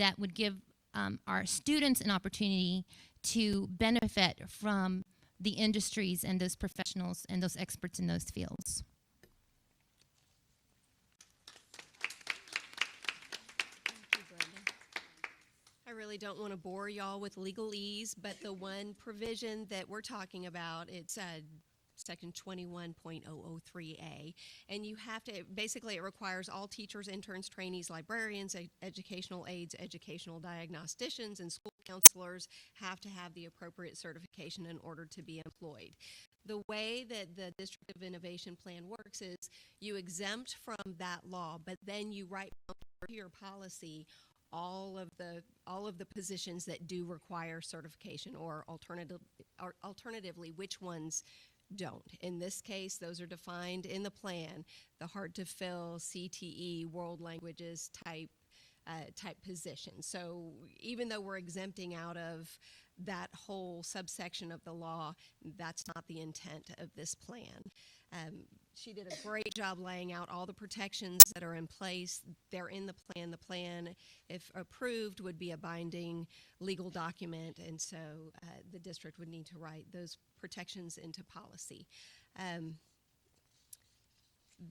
that would give our students an opportunity to benefit from the industries and those professionals and those experts in those fields. I really don't want to bore y'all with legalese, but the one provision that we're talking about, it's Section 21.003A, and you have to, basically it requires all teachers, interns, trainees, librarians, educational aides, educational diagnosticians, and school counselors have to have the appropriate certification in order to be employed. The way that the District of Innovation Plan works is you exempt from that law, but then you write down to your policy all of the positions that do require certification, or alternatively, which ones don't. In this case, those are defined in the plan, the hard to fill, CTE, world languages type positions. So even though we're exempting out of that whole subsection of the law, that's not the intent of this plan. She did a great job laying out all the protections that are in place. They're in the plan. The plan, if approved, would be a binding legal document, and so the district would need to write those protections into policy.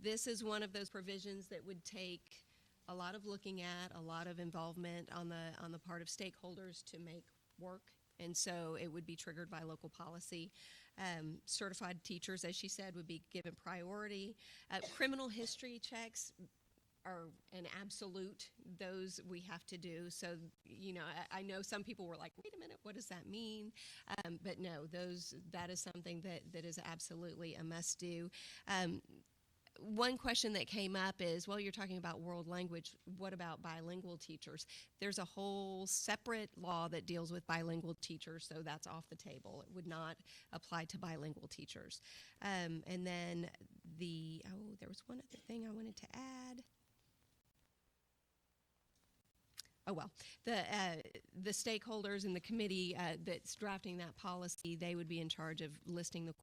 This is one of those provisions that would take a lot of looking at, a lot of involvement on the part of stakeholders to make work, and so it would be triggered by local policy. Certified teachers, as she said, would be given priority. Criminal history checks are an absolute. Those we have to do. So, you know, I know some people were like, wait a minute, what does that mean? But no, that is something that is absolutely a must do. One question that came up is, well, you're talking about world language. What about bilingual teachers? There's a whole separate law that deals with bilingual teachers, so that's off the table. It would not apply to bilingual teachers. And then there was one other thing I wanted to add. Oh, well, the stakeholders in the committee that's drafting that policy, they would be in charge of listing the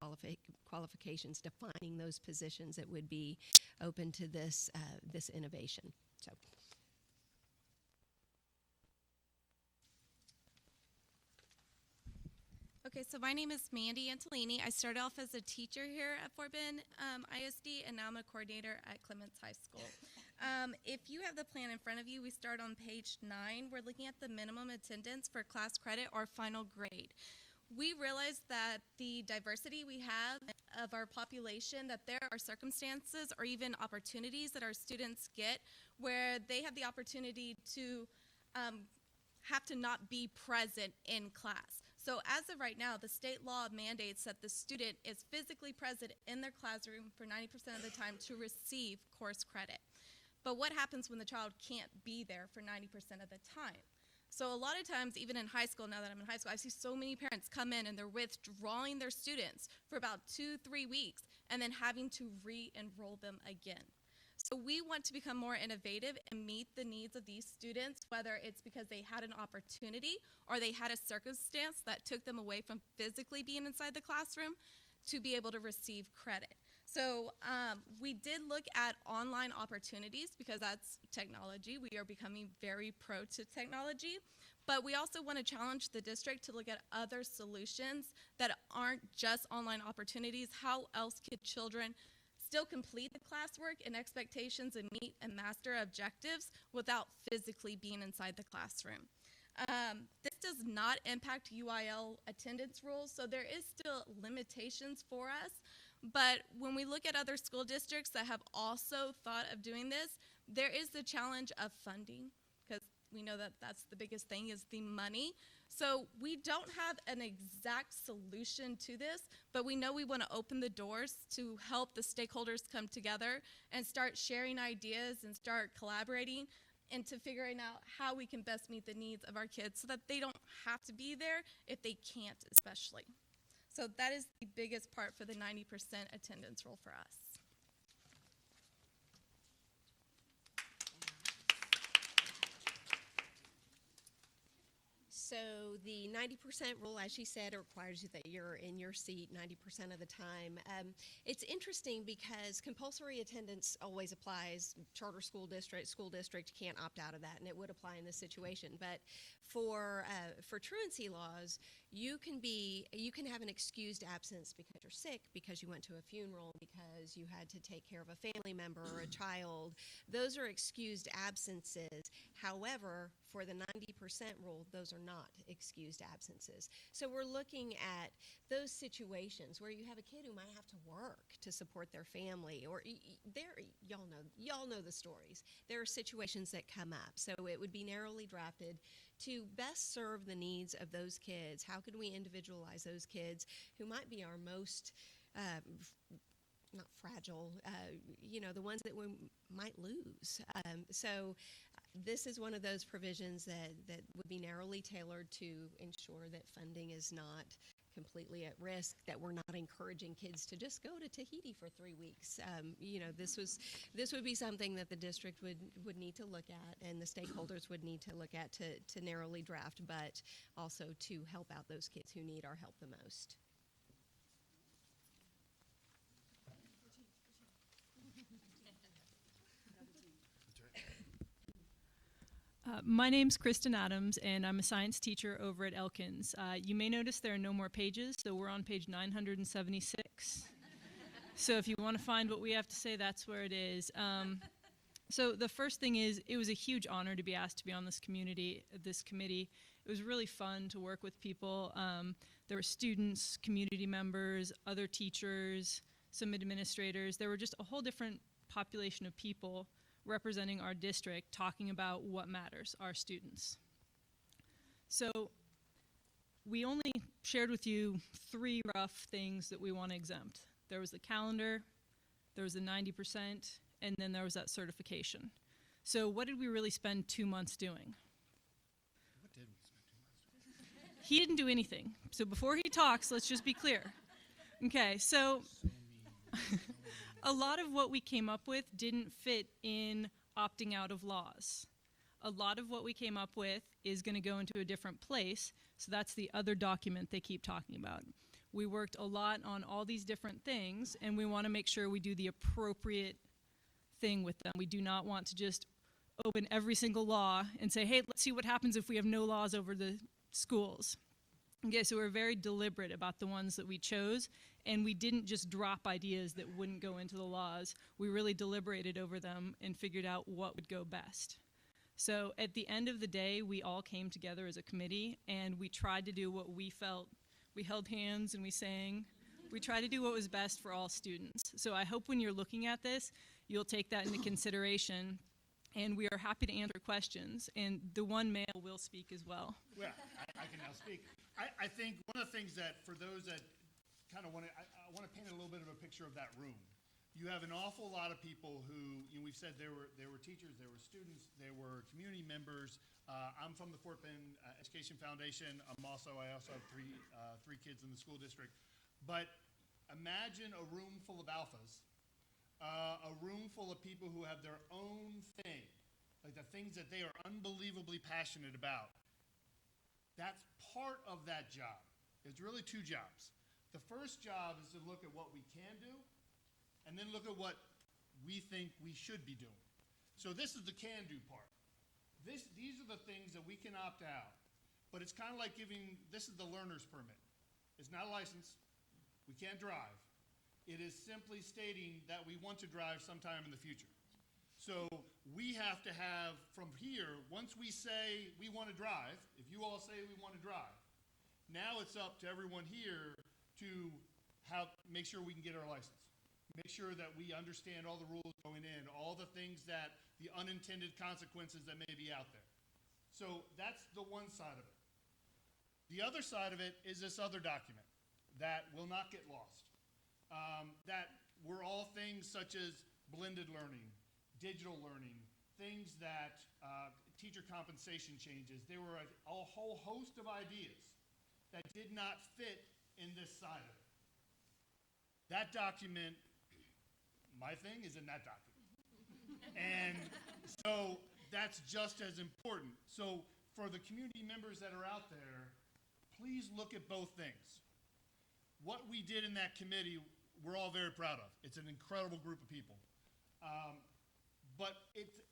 qualifications, defining those positions that would be open to this innovation. So. Okay, so my name is Mandy Antolini. I started off as a teacher here at Fort Bend ISD, and now I'm a coordinator at Clements High School. If you have the plan in front of you, we start on page 9. We're looking at the minimum attendance for class credit or final grade. We realize that the diversity we have of our population, that there are circumstances or even opportunities that our students get where they have the opportunity to have to not be present in class. So as of right now, the state law mandates that the student is physically present in their classroom for 90% of the time to receive course credit. But what happens when the child can't be there for 90% of the time? So a lot of times, even in high school, now that I'm in high school, I see so many parents come in and they're withdrawing their students for about 2-3 weeks and then having to re-enroll them again. So we want to become more innovative and meet the needs of these students, whether it's because they had an opportunity or they had a circumstance that took them away from physically being inside the classroom to be able to receive credit. So we did look at online opportunities because that's technology. We are becoming very pro to technology, but we also want to challenge the district to look at other solutions that aren't just online opportunities. How else could children still complete the classwork and expectations and meet and master objectives without physically being inside the classroom? This does not impact UIL attendance rules, so there is still limitations for us. But when we look at other school districts that have also thought of doing this, there is the challenge of funding, because we know that that's the biggest thing is the money. So we don't have an exact solution to this, but we know we want to open the doors to help the stakeholders come together and start sharing ideas and start collaborating into figuring out how we can best meet the needs of our kids so that they don't have to be there if they can't, especially. So that is the biggest part for the 90% attendance rule for us. So So the 90% rule, as she said, it requires you that you're in your seat 90% of the time. It's interesting because compulsory attendance always applies. Charter school district can't opt out of that, and it would apply in this situation. But for truancy laws, you can have an excused absence because you're sick, because you went to a funeral, because you had to take care of a family member or a child. Those are excused absences. However, for the 90% rule, those are not excused absences. So we're looking at those situations where you have a kid who might have to work to support their family, or y'all know the stories. There are situations that come up. So it would be narrowly drafted to best serve the needs of those kids. How can we individualize those kids who might be our most not fragile, the ones that we might lose. So this is one of those provisions that would be narrowly tailored to ensure that funding is not completely at risk, that we're not encouraging kids to just go to Tahiti for 3 weeks. This would be something that the district would need to look at, and the stakeholders would need to look at to narrowly draft, but also to help out those kids who need our help the most. My name's Kristen Adams, and I'm a science teacher over at Elkins. You may notice there are no more pages, so we're on page 976. So if you want to find what we have to say, that's where it is. So the first thing is, it was a huge honor to be asked to be on this committee. It was really fun to work with people. There were students, community members, other teachers, some administrators. There were just a whole different population of people representing our district, talking about what matters, our students. So we only shared with you 3 rough things that we want to exempt. There was the calendar, there was the 90%, and then there was that certification. So what did we really spend 2 months doing? What did we spend 2 months doing? He didn't do anything. So before he talks, let's just be clear. Okay, so a lot of what we came up with didn't fit in opting out of laws. A lot of what we came up with is going to go into a different place, so that's the other document they keep talking about. We worked a lot on all these different things, and we want to make sure we do the appropriate thing with them. We do not want to just open every single law and say, hey, let's see what happens if we have no laws over the schools. Okay, so we're very deliberate about the ones that we chose, and we didn't just drop ideas that wouldn't go into the laws. We really deliberated over them and figured out what would go best. So at the end of the day, we all came together as a committee, and we tried to do what we felt. We held hands and we sang. We tried to do what was best for all students. So I hope when you're looking at this, you'll take that into consideration. And we are happy to answer questions, and the one male will speak as well. Well, I can now speak. I think one of the things that, for those that kind of want to, I want to paint a little bit of a picture of that room. You have an awful lot of people who, we've said there were teachers, there were students, there were community members. I'm from the Fort Bend Education Foundation. I also have three kids in the school district. But imagine a room full of alphas. A room full of people who have their own thing, like the things that they are unbelievably passionate about. That's part of that job. It's really 2 jobs. The first job is to look at what we can do, and then look at what we think we should be doing. So this is the can-do part. These are the things that we can opt out, but it's kind of like this is the learner's permit. It's not a license. We can't drive. It is simply stating that we want to drive sometime in the future. So we have to have, from here, once we say we want to drive, if you all say we want to drive, now it's up to everyone here to make sure we can get our license. Make sure that we understand all the rules going in, all the things that, the unintended consequences that may be out there. So that's the one side of it. The other side of it is this other document that will not get lost. That were all things such as blended learning, digital learning, things that teacher compensation changes. There were a whole host of ideas that did not fit in this side of it. That document, my thing is in that document. And so that's just as important. So for the community members that are out there, please look at both things. What we did in that committee, we're all very proud of. It's an incredible group of people. But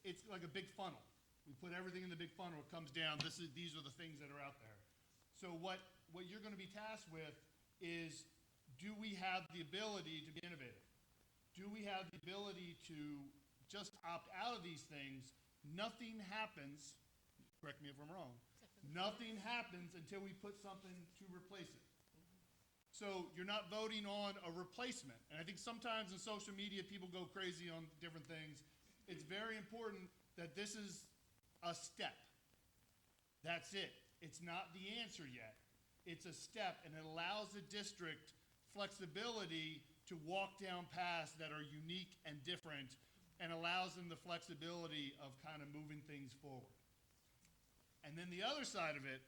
it's like a big funnel. We put everything in the big funnel. It comes down. These are the things that are out there. So what you're going to be tasked with is, do we have the ability to be innovative? Do we have the ability to just opt out of these things? Nothing happens, correct me if I'm wrong, nothing happens until we put something to replace it. So you're not voting on a replacement. And I think sometimes in social media, people go crazy on different things. It's very important that this is a step. That's it. It's not the answer yet. It's a step, and it allows the district flexibility to walk down paths that are unique and different, and allows them the flexibility of kind of moving things forward. And then the other side of it,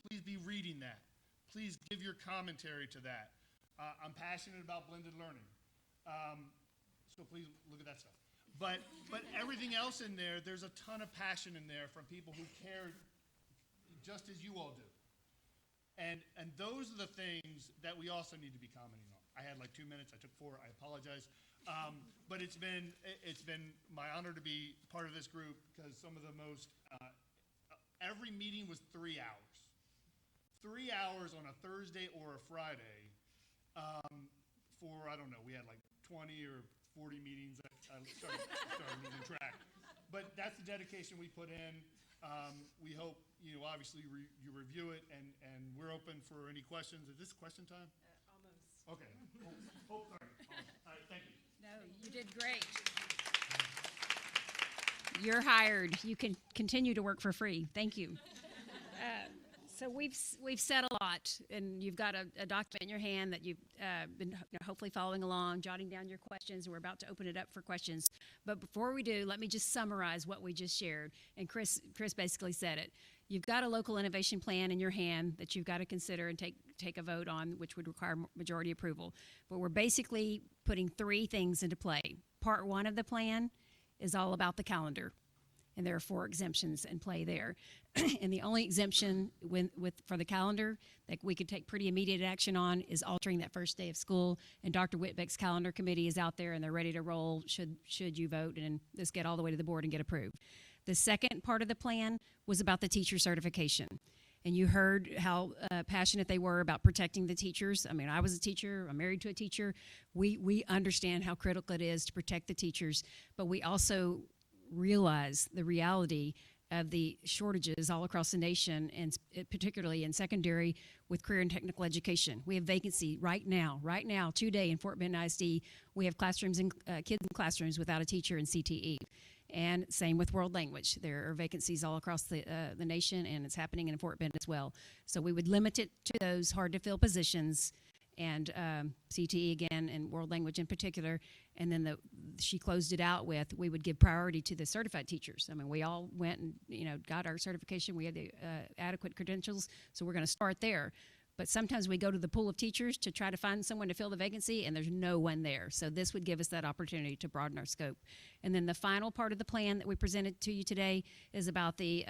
please be reading that. Please give your commentary to that. I'm passionate about blended learning. So please look at that stuff. But everything else in there, there's a ton of passion in there from people who care just as you all do. And those are the things that we also need to be commenting on. I had like 2 minutes. I took 4. I apologize. But it's been my honor to be part of this group, because some of the most every meeting was 3 hours. 3 hours on a Thursday or a Friday for, I don't know, we had like 20 or 40 meetings. I started losing track. But that's the dedication we put in. We hope, obviously you review it, and we're open for any questions. Is this question time? Almost. Okay. Sorry. All right, thank you. No, you did great. You're hired. You can continue to work for free. Thank you. So we've said a lot, and you've got a document in your hand that you've been hopefully following along, jotting down your questions. We're about to open it up for questions. But before we do, let me just summarize what we just shared. And Chris basically said it. You've got a local innovation plan in your hand that you've got to consider and take a vote on, which would require majority approval. But we're basically putting 3 things into play. Part 1 of the plan is all about the calendar, and there are 4 exemptions in play there. And the only exemption for the calendar that we could take pretty immediate action on is altering that first day of school. And Dr. Whitbeck's calendar committee is out there, and they're ready to roll should you vote and this get all the way to the board and get approved. The second part of the plan was about the teacher certification. And you heard how passionate they were about protecting the teachers. I mean, I was a teacher. I'm married to a teacher. We understand how critical it is to protect the teachers, but we also realize the reality of the shortages all across the nation, and particularly in secondary with career and technical education. We have vacancy right now, today in Fort Bend ISD, we have classrooms and kids in classrooms without a teacher in CTE. And same with world language. There are vacancies all across the nation, and it's happening in Fort Bend as well. So we would limit it to those hard-to-fill positions, and CTE again, and world language in particular. And then she closed it out with, we would give priority to the certified teachers. I mean, we all went and got our certification. We had the adequate credentials, so we're going to start there. But sometimes we go to the pool of teachers to try to find someone to fill the vacancy, and there's no one there. So this would give us that opportunity to broaden our scope. And then the final part of the plan that we presented to you today is about the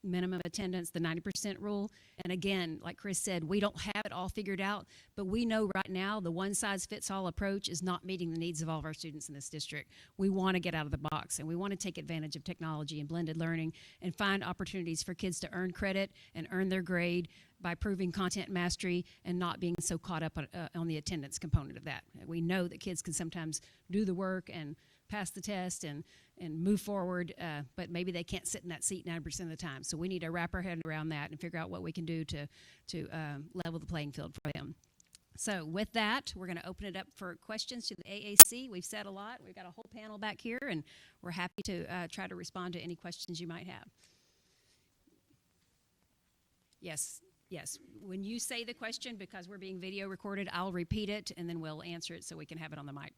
minimum attendance, the 90% rule. And again, like Chris said, we don't have it all figured out, but we know right now the one-size-fits-all approach is not meeting the needs of all of our students in this district. We want to get out of the box, and we want to take advantage of technology and blended learning and find opportunities for kids to earn credit and earn their grade by proving content mastery and not being so caught up on the attendance component of that. We know that kids can sometimes do the work and pass the test and move forward, but maybe they can't sit in that seat 90% of the time. So we need to wrap our head around that and figure out what we can do to level the playing field for them. So with that, we're going to open it up for questions to the AAC. We've said a lot. We've got a whole panel back here, and we're happy to try to respond to any questions you might have. Yes. When you say the question, because we're being video recorded, I'll repeat it, and then we'll answer it so we can have it on the mic.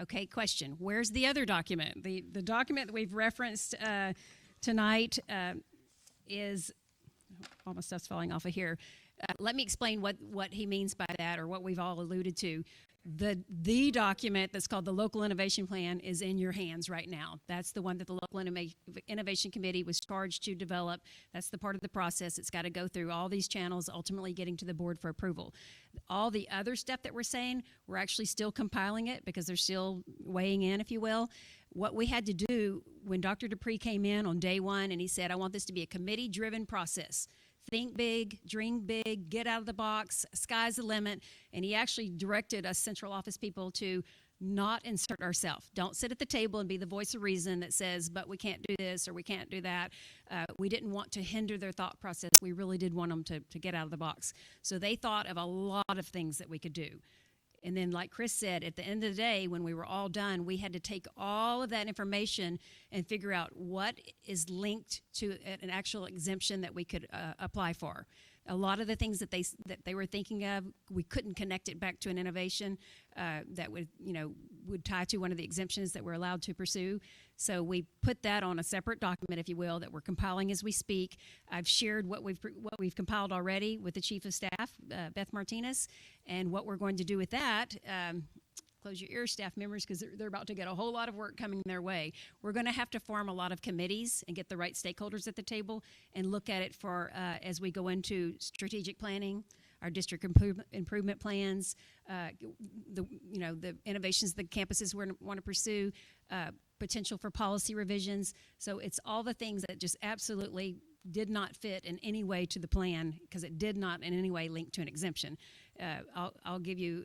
Okay, question. Where's the other document? The document that we've referenced tonight is, all my stuff's falling off of here. Let me explain what he means by that, or what we've all alluded to. The document that's called the Local Innovation Plan is in your hands right now. That's the one that the Local Innovation Committee was charged to develop. That's the part of the process. It's got to go through all these channels, ultimately getting to the board for approval. All the other stuff that we're saying, we're actually still compiling it because they're still weighing in, if you will. What we had to do when Dr. Dupree came in on day one and he said, I want this to be a committee-driven process. Think big, dream big, get out of the box, sky's the limit. And he actually directed us central office people to not insert ourselves. Don't sit at the table and be the voice of reason that says, but we can't do this or we can't do that. We didn't want to hinder their thought process. We really did want them to get out of the box. So they thought of a lot of things that we could do. And then, like Chris said, at the end of the day, when we were all done, we had to take all of that information and figure out what is linked to an actual exemption that we could apply for. A lot of the things that they were thinking of, we couldn't connect it back to an innovation that would tie to one of the exemptions that we're allowed to pursue. So we put that on a separate document, if you will, that we're compiling as we speak. I've shared what we've compiled already with the Chief of Staff, Beth Martinez, and what we're going to do with that. Close your ears, staff members, because they're about to get a whole lot of work coming their way. We're going to have to form a lot of committees and get the right stakeholders at the table and look at it for as we go into strategic planning, our district improvement plans, the innovations the campuses want to pursue, potential for policy revisions. So it's all the things that just absolutely did not fit in any way to the plan because it did not in any way link to an exemption. I'll give you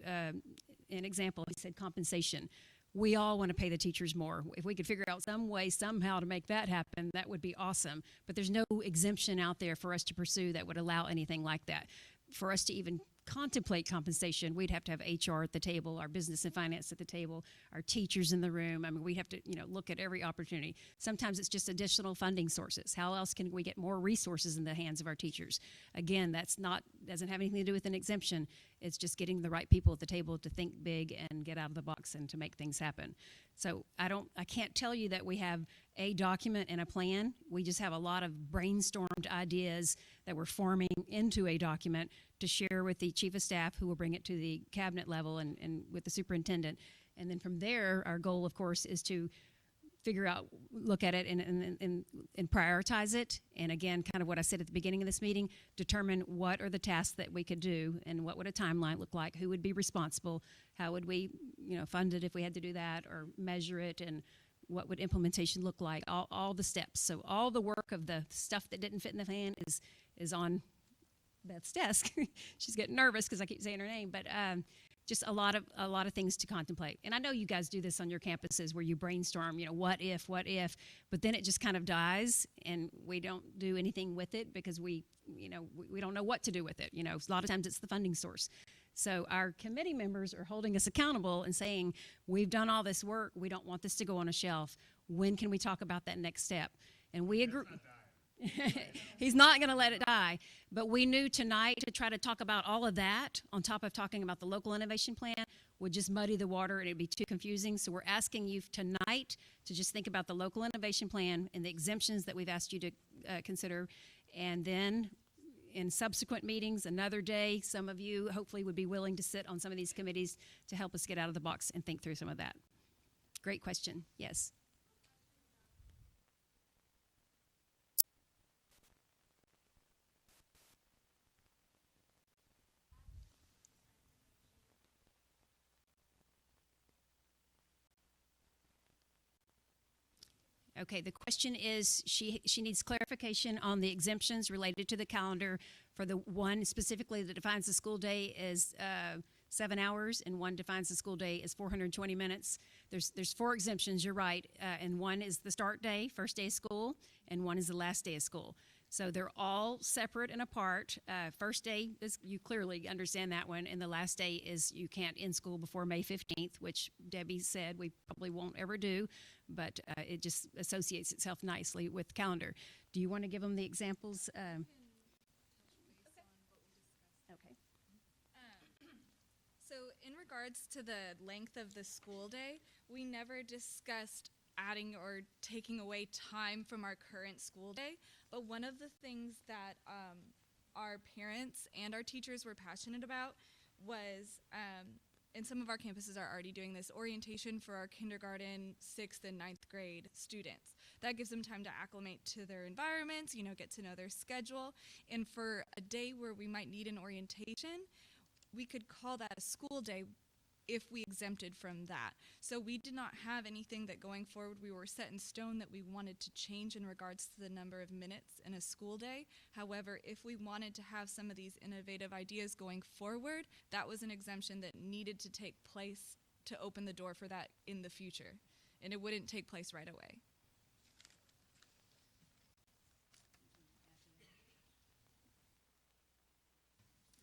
an example. He said compensation. We all want to pay the teachers more. If we could figure out some way somehow to make that happen, that would be awesome. But there's no exemption out there for us to pursue that would allow anything like that. For us to even contemplate compensation, we'd have to have HR at the table, our business and finance at the table, our teachers in the room. I mean, we'd have to, look at every opportunity. Sometimes it's just additional funding sources. How else can we get more resources in the hands of our teachers? Again, doesn't have anything to do with an exemption. It's just getting the right people at the table to think big and get out of the box and to make things happen. So I can't tell you that we have a document and a plan. We just have a lot of brainstormed ideas that we're forming into a document to share with the Chief of Staff, who will bring it to the cabinet level and with the superintendent. And then from there, our goal, of course, is to figure out, look at it and prioritize it. And again, kind of what I said at the beginning of this meeting, determine what are the tasks that we could do and what would a timeline look like, who would be responsible, how would we, fund it if we had to do that, or measure it, and what would implementation look like, all the steps. So all the work of the stuff that didn't fit in the plan is on Beth's desk. She's getting nervous because I keep saying her name, but just a lot of things to contemplate. And I know you guys do this on your campuses where you brainstorm, what if, but then it just kind of dies and we don't do anything with it because we don't know what to do with it. A lot of times it's the funding source. So our committee members are holding us accountable and saying, we've done all this work. We don't want this to go on a shelf. When can we talk about that next step? And we agree. He's not going to let it die. But we knew tonight to try to talk about all of that on top of talking about the local innovation plan would just muddy the water and it'd be too confusing. So we're asking you tonight to just think about the local innovation plan and the exemptions that we've asked you to consider. And then in subsequent meetings, another day, some of you hopefully would be willing to sit on some of these committees to help us get out of the box and think through some of that. Great question. Yes. Okay, the question is, she needs clarification on the exemptions related to the calendar for the one specifically that defines the school day as 7 hours, and one defines the school day as 420 minutes. There's 4 exemptions, you're right, and one is the start day, first day of school, and one is the last day of school. So they're all separate and apart. First day is, you clearly understand that one, and the last day is you can't end school before May 15th, which Debbie said we probably won't ever do, but it just associates itself nicely with calendar. Do you want to give them the examples? Okay. So in regards to the length of the school day, we never discussed adding or taking away time from our current school day. But one of the things that our parents and our teachers were passionate about was and some of our campuses are already doing this, orientation for our kindergarten, 6th, and 9th grade students. That gives them time to acclimate to their environments, get to know their schedule. And for a day where we might need an orientation, we could call that a school day if we exempted from that. So we did not have anything that going forward we were set in stone that we wanted to change in regards to the number of minutes in a school day. However, if we wanted to have some of these innovative ideas going forward, that was an exemption that needed to take place to open the door for that in the future. And it wouldn't take place right away.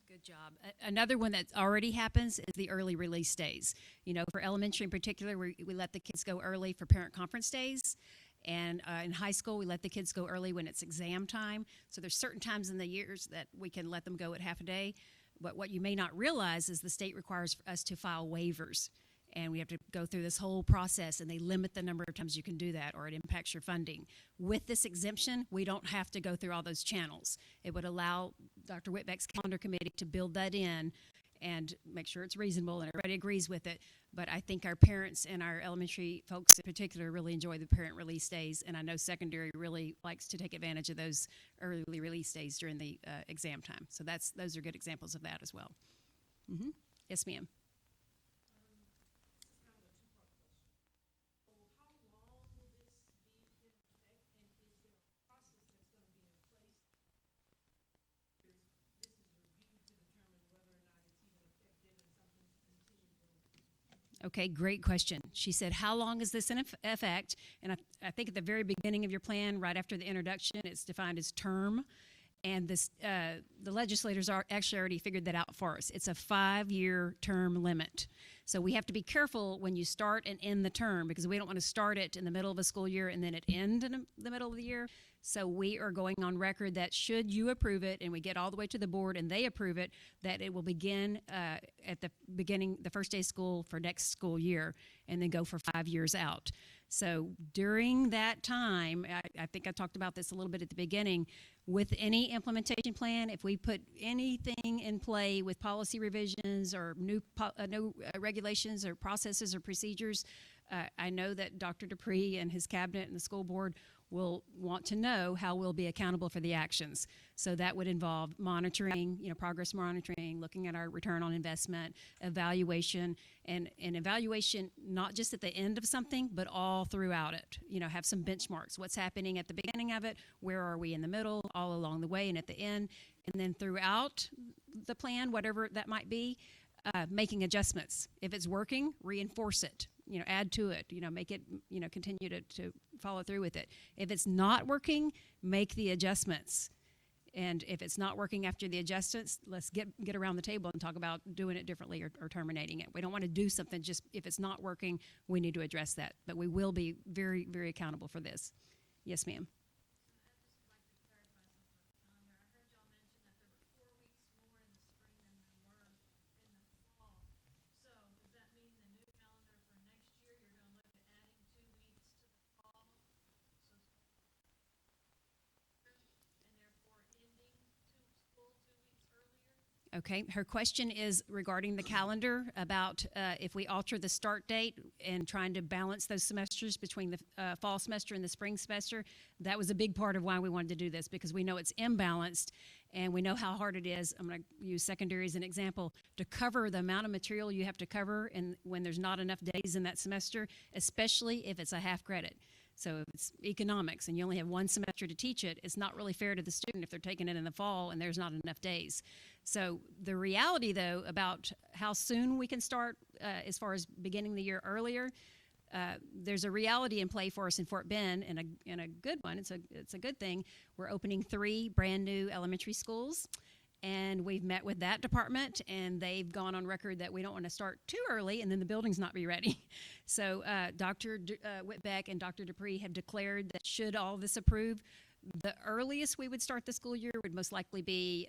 Good job. Another one that already happens is the early release days. For elementary in particular, we let the kids go early for parent conference days. And in high school, we let the kids go early when it's exam time. So there's certain times in the years that we can let them go at half a day. But what you may not realize is the state requires us to file waivers. And we have to go through this whole process, and they limit the number of times you can do that, or it impacts your funding. With this exemption, we don't have to go through all those channels. It would allow Dr. Whitbeck's calendar committee to build that in and make sure it's reasonable and everybody agrees with it. But I think our parents and our elementary folks in particular really enjoy the parent release days, and I know secondary really likes to take advantage of those early release days during the exam time. So those are good examples of that as well. Yes, ma'am. Okay, great question. She said, how long is this in effect? And I think at the very beginning of your plan, right after the introduction, it's defined as term. And the legislators are actually already figured that out for us. It's a 5-year term limit. So we have to be careful when you start and end the term, because we don't want to start it in the middle of a school year and then it end in the middle of the year. So we are going on record that should you approve it and we get all the way to the board and they approve it, that it will begin at the beginning, the first day of school for next school year, and then go for 5 years out. So during that time, I think I talked about this a little bit at the beginning, with any implementation plan, if we put anything in play with policy revisions or new regulations or processes or procedures, I know that Dr. Dupree and his cabinet and the school board will want to know how we'll be accountable for the actions. So that would involve monitoring, progress monitoring, looking at our return on investment, evaluation, and evaluation not just at the end of something, but all throughout it. Have some benchmarks. What's happening at the beginning of it? Where are we in the middle? All along the way and at the end? And then throughout the plan, whatever that might be, making adjustments. If it's working, reinforce it. Add to it, make it, continue to follow through with it. If it's not working, make the adjustments. And if it's not working after the adjustments, let's get around the table and talk about doing it differently or terminating it. We don't want to do something just if it's not working, we need to address that. But we will be very, very accountable for this. Yes, ma'am. Okay, her question is regarding the calendar about if we alter the start date and trying to balance those semesters between the fall semester and the spring semester. That was a big part of why we wanted to do this, because we know it's imbalanced and we know how hard it is. I'm going to use secondary as an example, to cover the amount of material you have to cover and when there's not enough days in that semester, especially if it's a half credit. So if it's economics and you only have one semester to teach it, it's not really fair to the student if they're taking it in the fall and there's not enough days. So the reality, though, about how soon we can start as far as beginning the year earlier, there's a reality in play for us in Fort Bend, and a good one. It's a good thing. We're opening 3 brand new elementary schools. And we've met with that department, and they've gone on record that we don't want to start too early and then the buildings not be ready. So Dr. Whitbeck and Dr. Dupree have declared that should all this approve, the earliest we would start the school year would most likely be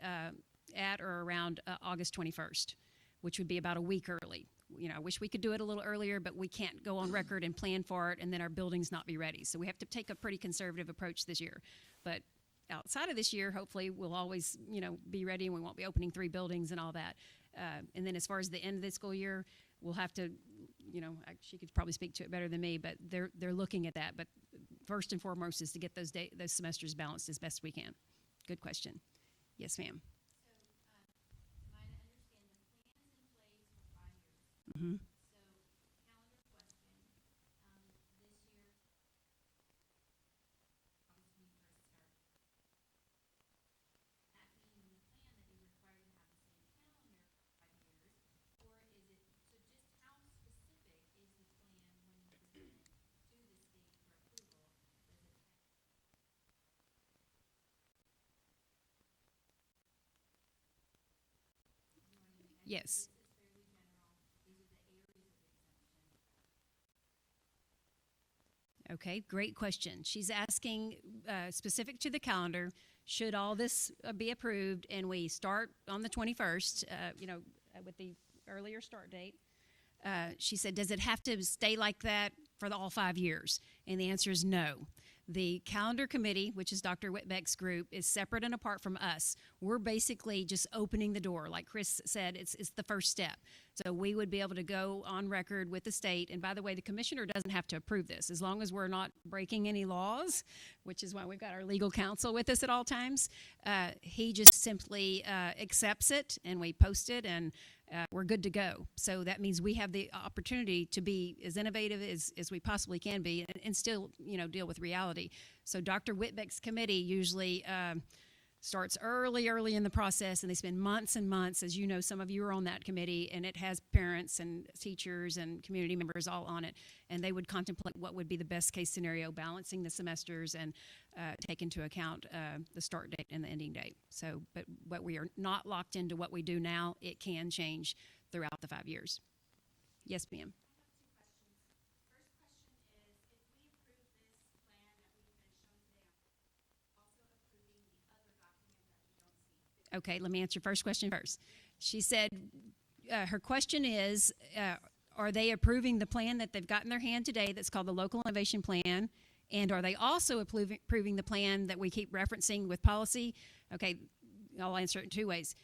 at or around August 21st, which would be about a week early. I wish we could do it a little earlier, but we can't go on record and plan for it and then our buildings not be ready. So we have to take a pretty conservative approach this year. But outside of this year, hopefully we'll always, be ready and we won't be opening 3 buildings and all that. And then as far as the end of the school year, we'll have to, she could probably speak to it better than me, but they're looking at that. But first and foremost is to get those semesters balanced as best we can. Good question. Yes, ma'am. Mm-hmm. Yes. Okay, great question. She's asking specific to the calendar, should all this be approved and we start on the 21st, with the earlier start date? She said, does it have to stay like that for all 5 years? And the answer is no. The calendar committee, which is Dr. Whitbeck's group, is separate and apart from us. We're basically just opening the door. Like Chris said, it's the first step. So we would be able to go on record with the state. And by the way, the commissioner doesn't have to approve this as long as we're not breaking any laws, which is why we've got our legal counsel with us at all times. He just simply accepts it, and we post it, and we're good to go. So that means we have the opportunity to be as innovative as we possibly can be, and still, deal with reality. So Dr. Whitbeck's committee usually starts early in the process, and they spend months and months. As you know, some of you are on that committee, and it has parents and teachers and community members all on it, and they would contemplate what would be the best case scenario, balancing the semesters and take into account the start date and the ending date. So, but we are not locked into what we do now. It can change throughout the 5 years. Yes, ma'am. Okay, let me answer your first question first. She said her question is, are they approving the plan that they've got in their hand today that's called the Local Innovation Plan? And are they also approving the plan that we keep referencing with policy? Okay, I'll answer it in 2 ways.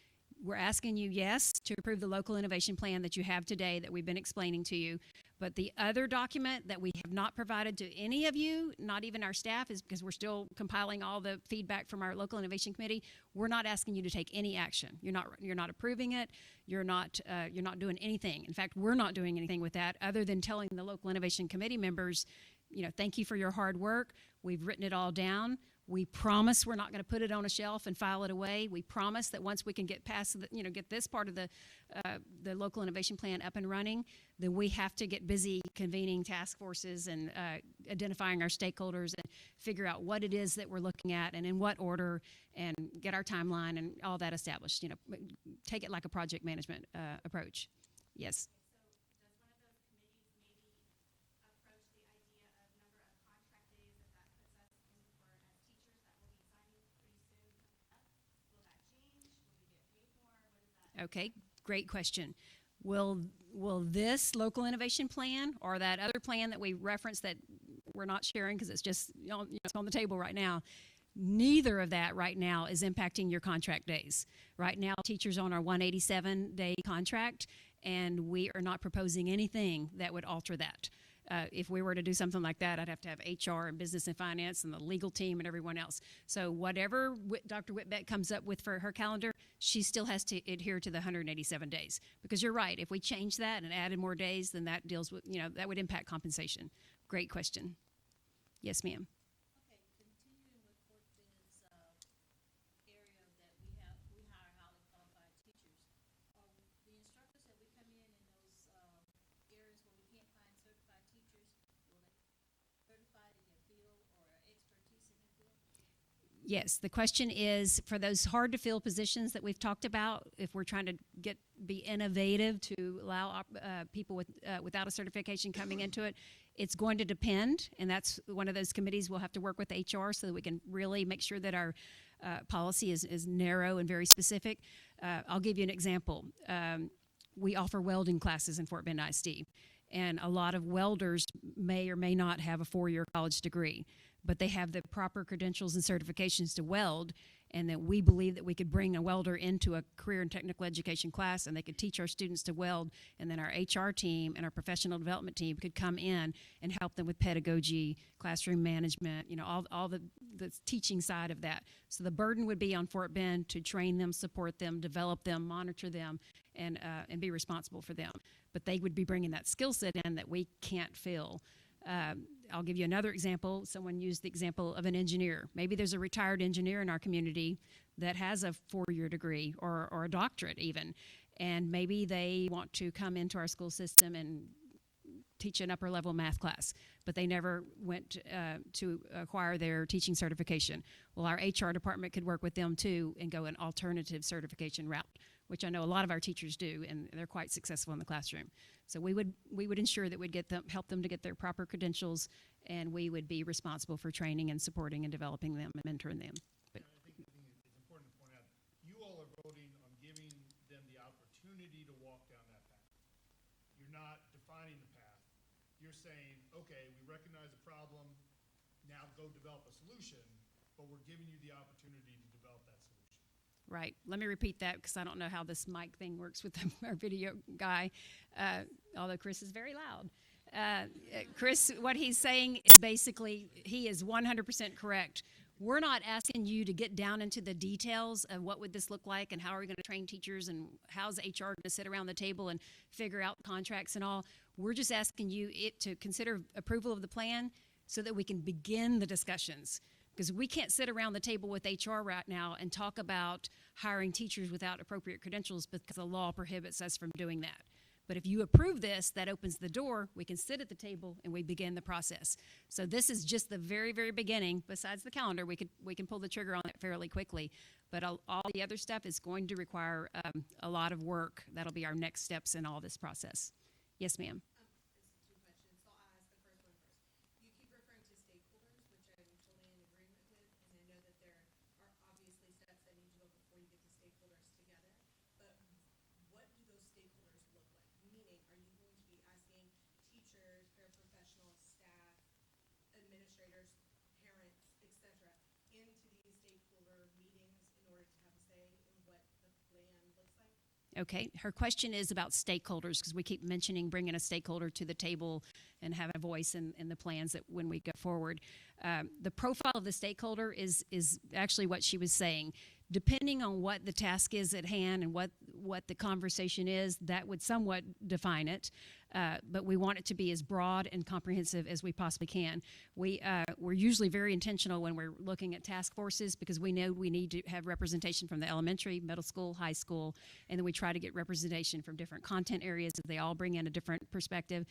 We're asking you, yes, to approve the Local Innovation Plan that you have today that we've been explaining to you. But the other document that we have not provided to any of you, not even our staff, is because we're still compiling all the feedback from our Local Innovation Committee. We're not asking you to take any action. You're not approving it. You're not doing anything. In fact, we're not doing anything with that other than telling the Local Innovation Committee members, thank you for your hard work. We've written it all down. We promise we're not going to put it on a shelf and file it away. We promise that once we can get past, get this part of the Local Innovation Plan up and running, then we have to get busy convening task forces and identifying our stakeholders and figure out what it is that we're looking at and in what order, and get our timeline and all that established. Take it like a project management approach. Yes. Okay, great question. Will this Local Innovation Plan or that other plan that we referenced that we're not sharing because it's just it's on the table right now, neither of that right now is impacting your contract days. Right now, teachers on our 187-day contract, and we are not proposing anything that would alter that. If we were to do something like that, I'd have to have HR and business and finance and the legal team and everyone else. So whatever Dr. Whitbeck comes up with for her calendar, she still has to adhere to the 187 days. Because you're right, if we change that and added more days, then that deals with, that would impact compensation. Great question. Yes, ma'am. Yes, the question is for those hard to fill positions that we've talked about, if we're trying to be innovative to allow people without a certification coming into it, it's going to depend, and that's one of those committees we'll have to work with HR so that we can really make sure that our policy is narrow and very specific. I'll give you an example. We offer welding classes in Fort Bend ISD, and a lot of welders may or may not have a 4-year college degree. but they have the proper credentials and certifications to weld, and that we believe that we could bring a welder into a career and technical education class and they could teach our students to weld, and then our HR team and our professional development team could come in and help them with pedagogy, classroom management, all the teaching side of that. So the burden would be on Fort Bend to train them, support them, develop them, monitor them, and be responsible for them. But they would be bringing that skill set in that we can't fill. I'll give you another example. Someone used the example of an engineer. Maybe there's a retired engineer in our community that has a 4-year degree or a doctorate even, and maybe they want to come into our school system and teach an upper level math class, but they never went to acquire their teaching certification. Well, our HR department could work with them too and go an alternative certification route, which I know a lot of our teachers do, and they're quite successful in the classroom. So we would ensure that we'd help them to get their proper credentials, and we would be responsible for training and supporting and developing them and mentoring them. I think it's important to point out, you all are voting on giving them the opportunity to walk down that path. You're not defining the path. You're saying, okay, we recognize the problem, now go develop a solution, but we're giving you the opportunity to develop that solution. Right. Let me repeat that because I don't know how this mic thing works with our video guy, although Chris is very loud. Chris, what he's saying is basically he is 100% correct. We're not asking you to get down into the details of what would this look like and how are we going to train teachers and how's HR going to sit around the table and figure out contracts and all. We're just asking you to consider approval of the plan so that we can begin the discussions. Because we can't sit around the table with HR right now and talk about hiring teachers without appropriate credentials because the law prohibits us from doing that. But if you approve this, that opens the door. We can sit at the table and we begin the process. So this is just the very, very beginning. Besides the calendar, we can pull the trigger on it fairly quickly. But all the other stuff is going to require a lot of work. That'll be our next steps in all this process. Yes, ma'am. It's 2 questions, so I'll ask the first one first. You keep referring to stakeholders, which I'm totally in agreement with, and I know that there are obviously steps that need to go before you get the stakeholders together. But what do those stakeholders look like? Meaning, are you going to be asking teachers, paraprofessionals, staff, administrators, parents, etc., into these stakeholder meetings in order to have a say in what the plan looks like? Okay, her question is about stakeholders because we keep mentioning bringing a stakeholder to the table and have a voice in the plans that when we go forward. The profile of the stakeholder is actually what she was saying. Depending on what the task is at hand and what the conversation is, that would somewhat define it. But we want it to be as broad and comprehensive as we possibly can. We're usually very intentional when we're looking at task forces because we know we need to have representation from the elementary, middle school, high school, and then we try to get representation from different content areas. They all bring in a different perspective.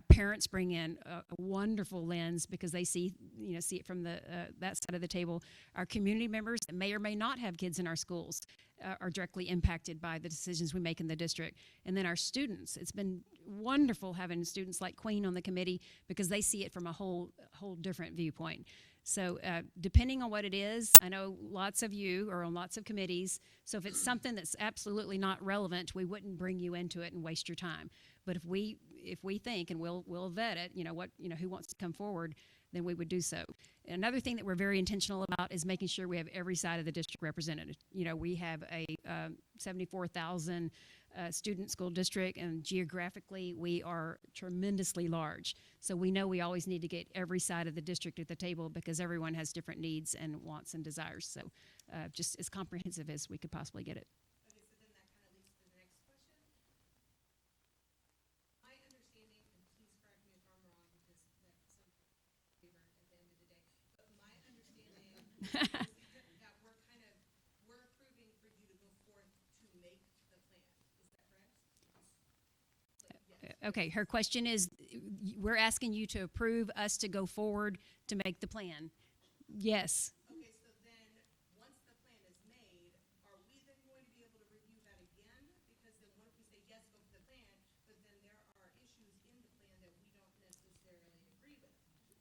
Parents bring in a wonderful lens because they see it from that side of the table. Our community members that may or may not have kids in our schools are directly impacted by the decisions we make in the district. And then our students. It's been wonderful having students like Queen on the committee because they see it from a whole different viewpoint. So depending on what it is, I know lots of you are on lots of committees. So if it's something that's absolutely not relevant, we wouldn't bring you into it and waste your time. But if we think, and we'll vet it, who wants to come forward, then we would do so. Another thing that we're very intentional about is making sure we have every side of the district represented. We have a 74,000 student school district, and geographically we are tremendously large. So we know we always need to get every side of the district at the table because everyone has different needs and wants and desires. So just as comprehensive as we could possibly get it. Okay, so then that kind of leads to the next question. My understanding, and please correct me if I'm wrong, because that's some favor at the end of the day, but my understanding is that we're approving for you to go forth to make the plan. Is that correct? Yes. Okay, her question is, we're asking you to approve us to go forward to make the plan. Yes. Okay, so then, once the plan is made, are we then going to be able to review that again? Because then what if we say yes, go for the plan, but then there are issues in the plan that we don't necessarily agree with?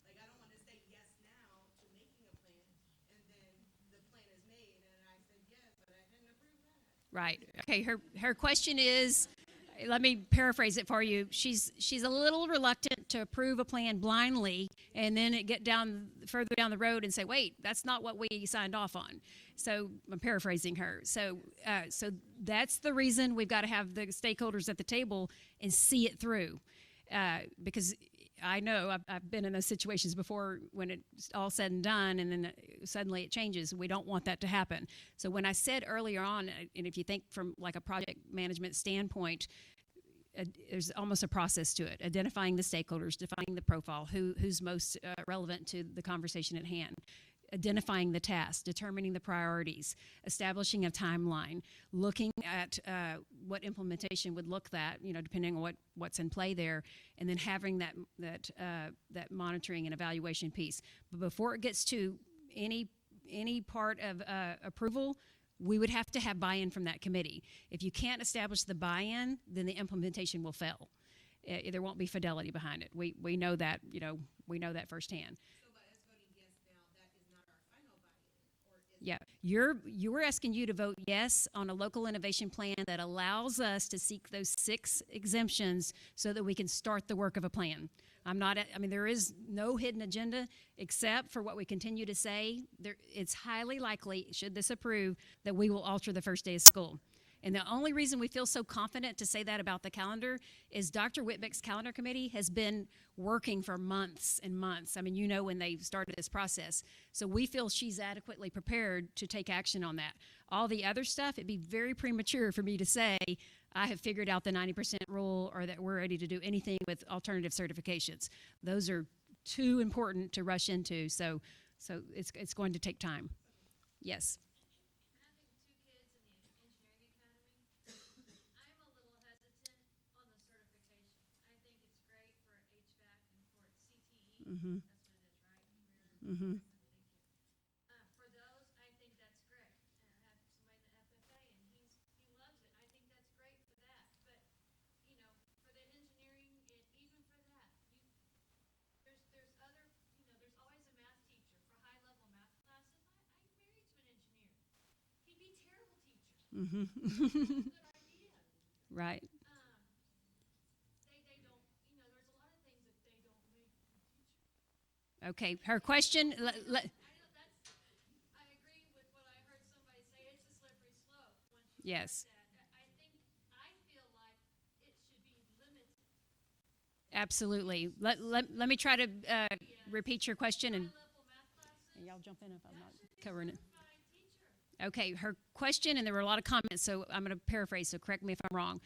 Like, I don't want to say yes now to making a plan, and then the plan is made, and I said yes, but I didn't approve that. Right. Okay, her question is, let me paraphrase it for you. She's a little reluctant to approve a plan blindly and then it get down further down the road and say, wait, that's not what we signed off on. So I'm paraphrasing her. So that's the reason we've got to have the stakeholders at the table and see it through. Because I know I've been in those situations before when it's all said and done and then suddenly it changes. We don't want that to happen. So when I said earlier on, and if you think from like a project management standpoint, there's almost a process to it, identifying the stakeholders, defining the profile, who's most relevant to the conversation at hand, identifying the task, determining the priorities, establishing a timeline, looking at what implementation would look that, depending on what's in play there, and then having that monitoring and evaluation piece. But before it gets to any part of approval, we would have to have buy-in from that committee. If you can't establish the buy-in, then the implementation will fail. There won't be fidelity behind it. We know that, we know that firsthand. Yeah, you're asking you to vote yes on a local innovation plan that allows us to seek those 6 exemptions so that we can start the work of a plan. There is no hidden agenda except for what we continue to say. It's highly likely, should this approve, that we will alter the first day of school. And the only reason we feel so confident to say that about the calendar is Dr. Whitbeck's calendar committee has been working for months and months. When they started this process. So we feel she's adequately prepared to take action on that. All the other stuff, it'd be very premature for me to say I have figured out the 90% rule or that we're ready to do anything with alternative certifications. Those are too important to rush into. So it's going to take time. Yes. Mm-hmm. Mm-hmm. For those, I think that's great. I have somebody in the FFA, and he loves it. I think that's great for that. But for the engineering, even for that, there's other there's always a math teacher for high level math classes. I'm married to an engineer. He'd be a terrible teacher. Mm-hmm. Good idea. Right. They don't. There's a lot of things that they don't make from teachers. Okay. Her question. I agree with what I heard somebody say. It's a slippery slope. Once you Yes. start that, I feel like it should be limited. Absolutely. Let me try to repeat your question and y'all jump in if I'm not covering it. Okay, her question, and there were a lot of comments, so I'm going to paraphrase, so correct me if I'm wrong.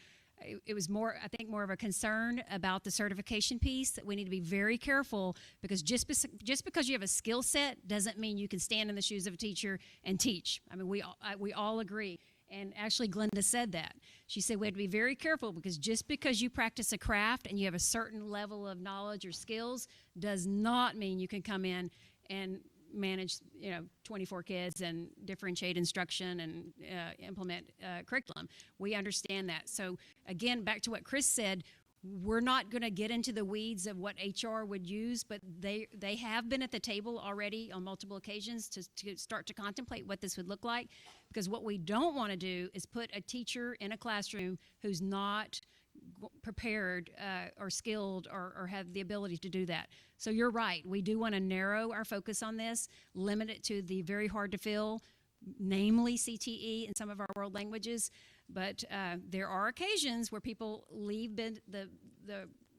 It was more of a concern about the certification piece, that we need to be very careful because just because you have a skill set doesn't mean you can stand in the shoes of a teacher and teach. We all agree. And actually, Glenda said that. She said we have to be very careful because just because you practice a craft and you have a certain level of knowledge or skills does not mean you can come in and manage 24 kids and differentiate instruction and implement curriculum. We understand that. So again, back to what Chris said, we're not going to get into the weeds of what HR would use, but they have been at the table already on multiple occasions to start to contemplate what this would look like, because what we don't want to do is put a teacher in a classroom who's not prepared or skilled or have the ability to do that. So you're right. We do want to narrow our focus on this, limit it to the very hard to fill, namely CTE in some of our world languages. But there are occasions where people leave the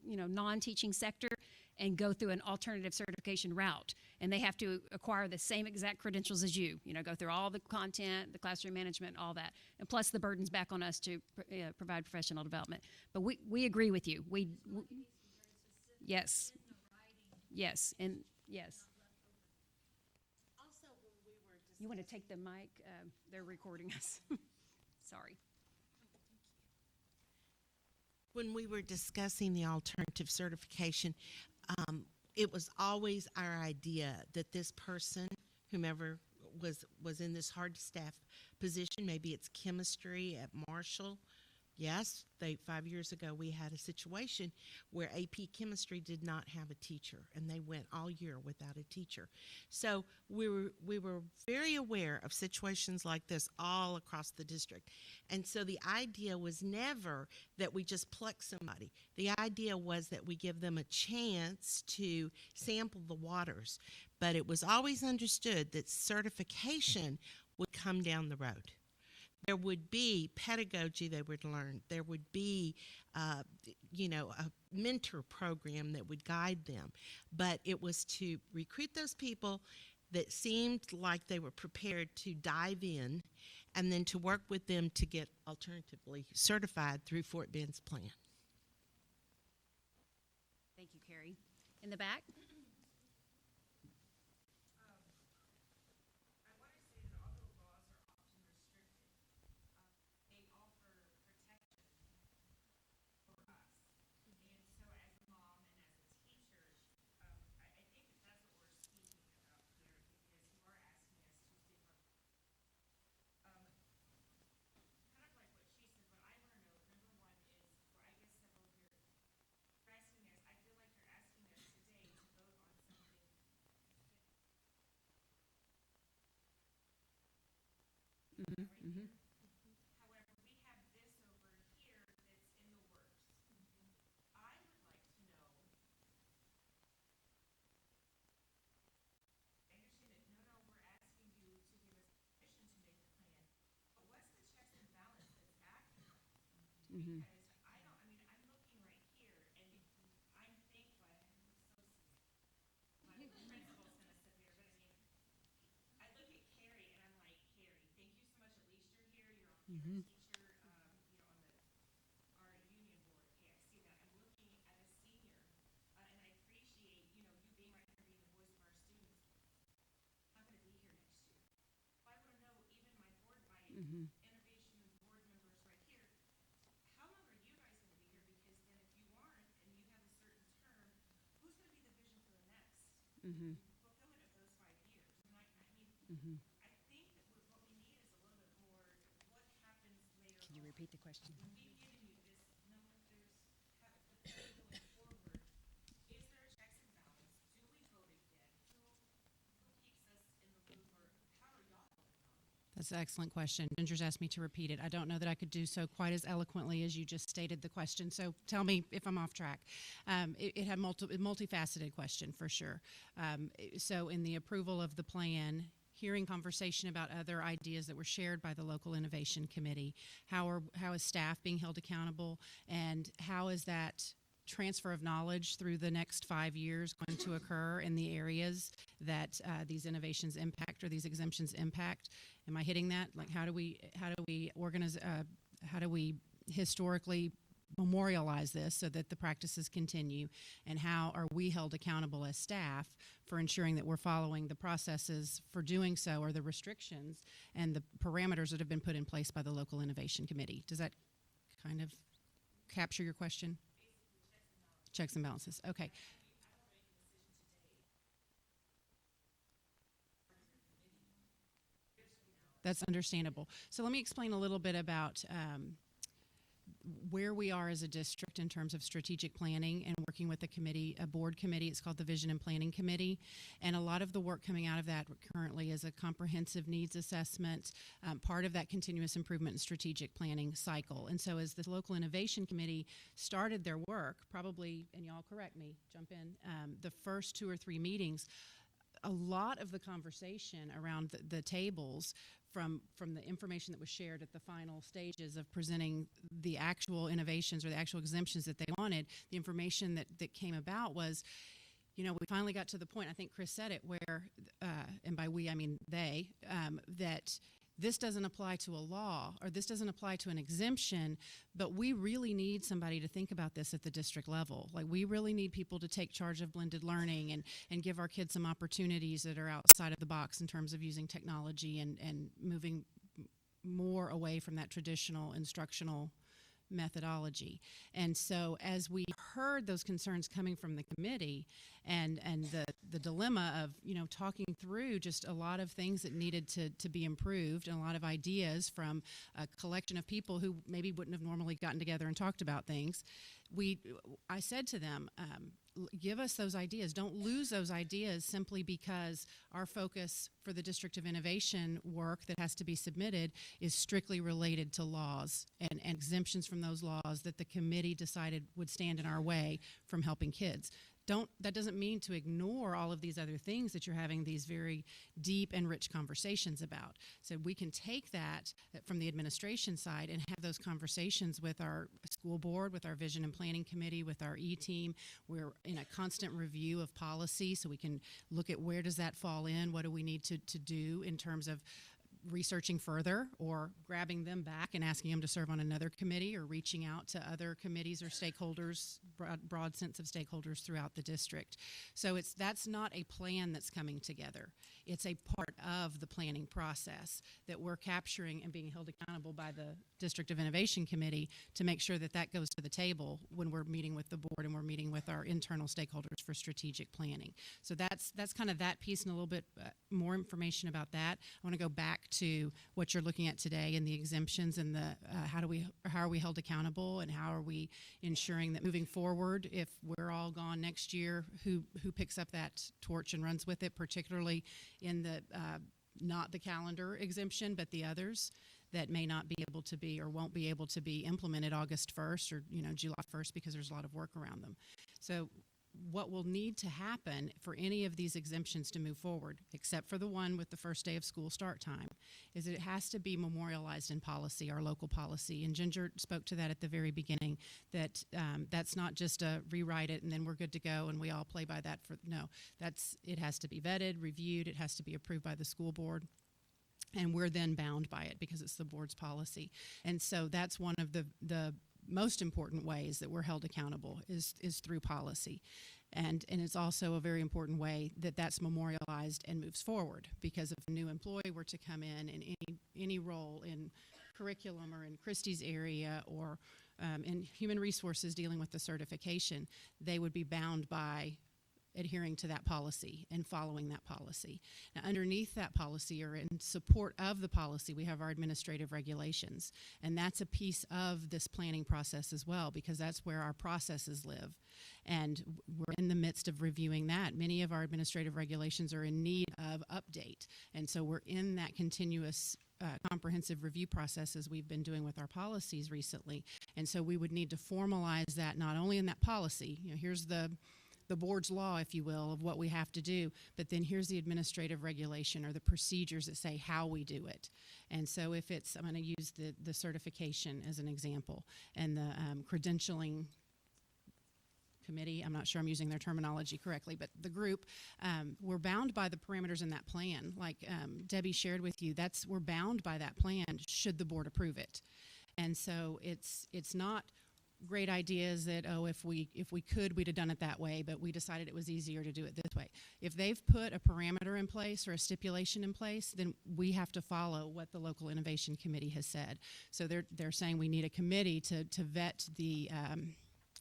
non-teaching sector and go through an alternative certification route, and they have to acquire the same exact credentials as you. Go through all the content, the classroom management, all that, and plus the burden's back on us to provide professional development. But we agree with you. Yes, and yes. Also, when we were You want to take the mic? They're recording us. Sorry. when we were discussing the alternative certification, it was always our idea that this person, whomever was in this hard staff position, maybe it's chemistry at Marshall, Yes, 5 years ago we had a situation where AP Chemistry did not have a teacher, and they went all year without a teacher. So we were very aware of situations like this all across the district. And so the idea was never that we just pluck somebody. The idea was that we give them a chance to sample the waters. But it was always understood that certification would come down the road. There would be pedagogy they would learn. There would be, a mentor program that would guide them. But it was to recruit those people that seemed like they were prepared to dive in, and then to work with them to get alternatively certified through Fort Bend's plan. Thank you, Carrie. In the back? Mm-hmm. Mm-hmm. Mm-hmm. Mm-hmm. Mm-hmm. Can you repeat the question? That's an excellent question. Ginger's asked me to repeat it. I don't know that I could do so quite as eloquently as you just stated the question, so tell me if I'm off track. It had multifaceted question for sure. So in the approval of the plan, hearing conversation about other ideas that were shared by the local innovation committee, how is staff being held accountable, and how is that transfer of knowledge through the next 5 years going to occur in the areas that these innovations impact or these exemptions impact? Am I hitting that? Like, how do we organize? How do we historically memorialize this so that the practices continue? And how are we held accountable as staff for ensuring that we're following the processes for doing so, or the restrictions and the parameters that have been put in place by the local innovation committee? Does that kind of capture your question? Checks and balances. Okay. That's understandable. So let me explain a little bit about where we are as a district in terms of strategic planning and working with a board committee. It's called the Vision and Planning Committee. And a lot of the work coming out of that currently is a comprehensive needs assessment, part of that continuous improvement and strategic planning cycle. And so as the local innovation committee started their work, probably, and y'all correct me, jump in, the first 2 or 3 meetings, a lot of the conversation around the tables from the information that was shared at the final stages of presenting the actual innovations or the actual exemptions that they wanted, the information that came about was, we finally got to the point, I think Chris said it, where, and by we I mean they, that this doesn't apply to a law, or this doesn't apply to an exemption, but we really need somebody to think about this at the district level. Like, we really need people to take charge of blended learning and give our kids some opportunities that are outside of the box in terms of using technology and moving more away from that traditional instructional methodology. And so as we heard those concerns coming from the committee and the dilemma of, you know, talking through just a lot of things that needed to be improved, and a lot of ideas from a collection of people who maybe wouldn't have normally gotten together and talked about things. I said to them, give us those ideas. Don't lose those ideas simply because our focus for the District of Innovation work that has to be submitted is strictly related to laws and exemptions from those laws that the committee decided would stand in our way from helping kids. That doesn't mean to ignore all of these other things that you're having these very deep and rich conversations about. So we can take that from the administration side and have those conversations with our school board, with our vision and planning committee, with our E-team. We're in a constant review of policy, so we can look at where does that fall in, what do we need to do in terms of researching further, or grabbing them back and asking them to serve on another committee, or reaching out to other committees or stakeholders, broad sense of stakeholders throughout the district. So that's not a plan that's coming together. It's a part of the planning process that we're capturing and being held accountable by the District of Innovation Committee to make sure that that goes to the table when we're meeting with the board and we're meeting with our internal stakeholders for strategic planning. So that's kind of that piece, and a little bit more information about that. I want to go back to what you're looking at today and the exemptions and the how are we held accountable, and how are we ensuring that moving forward, if we're all gone next year, who picks up that torch and runs with it, particularly in the not the calendar exemption, but the others that may not be able to be or won't be able to be implemented August 1st or July 1st, because there's a lot of work around them. So what will need to happen for any of these exemptions to move forward, except for the one with the first day of school start time, is that it has to be memorialized in policy, our local policy. And Ginger spoke to that at the very beginning, that that's not just a rewrite it and then we're good to go and we all play by that. It has to be vetted, reviewed, it has to be approved by the school board. And we're then bound by it because it's the board's policy. And so that's one of the most important ways that we're held accountable is through policy. And it's also a very important way that that's memorialized and moves forward, because if a new employee were to come in any role in curriculum or in Christy's area or in human resources dealing with the certification, they would be bound by adhering to that policy and following that policy. Now, underneath that policy, or in support of the policy, we have our administrative regulations. And that's a piece of this planning process as well, because that's where our processes live. And we're in the midst of reviewing that. Many of our administrative regulations are in need of update. And so we're in that continuous comprehensive review process as we've been doing with our policies recently. And so we would need to formalize that not only in that policy, here's the board's law, if you will, of what we have to do, but then here's the administrative regulation or the procedures that say how we do it. And so if I'm going to use the certification as an example, and the credentialing committee, I'm not sure I'm using their terminology correctly, but the group, we're bound by the parameters in that plan. Like Debbie shared with you, we're bound by that plan should the board approve it. And so it's not great ideas that, if we could, we'd have done it that way, but we decided it was easier to do it this way. If they've put a parameter in place or a stipulation in place, then we have to follow what the local innovation committee has said. So they're saying we need a committee to vet the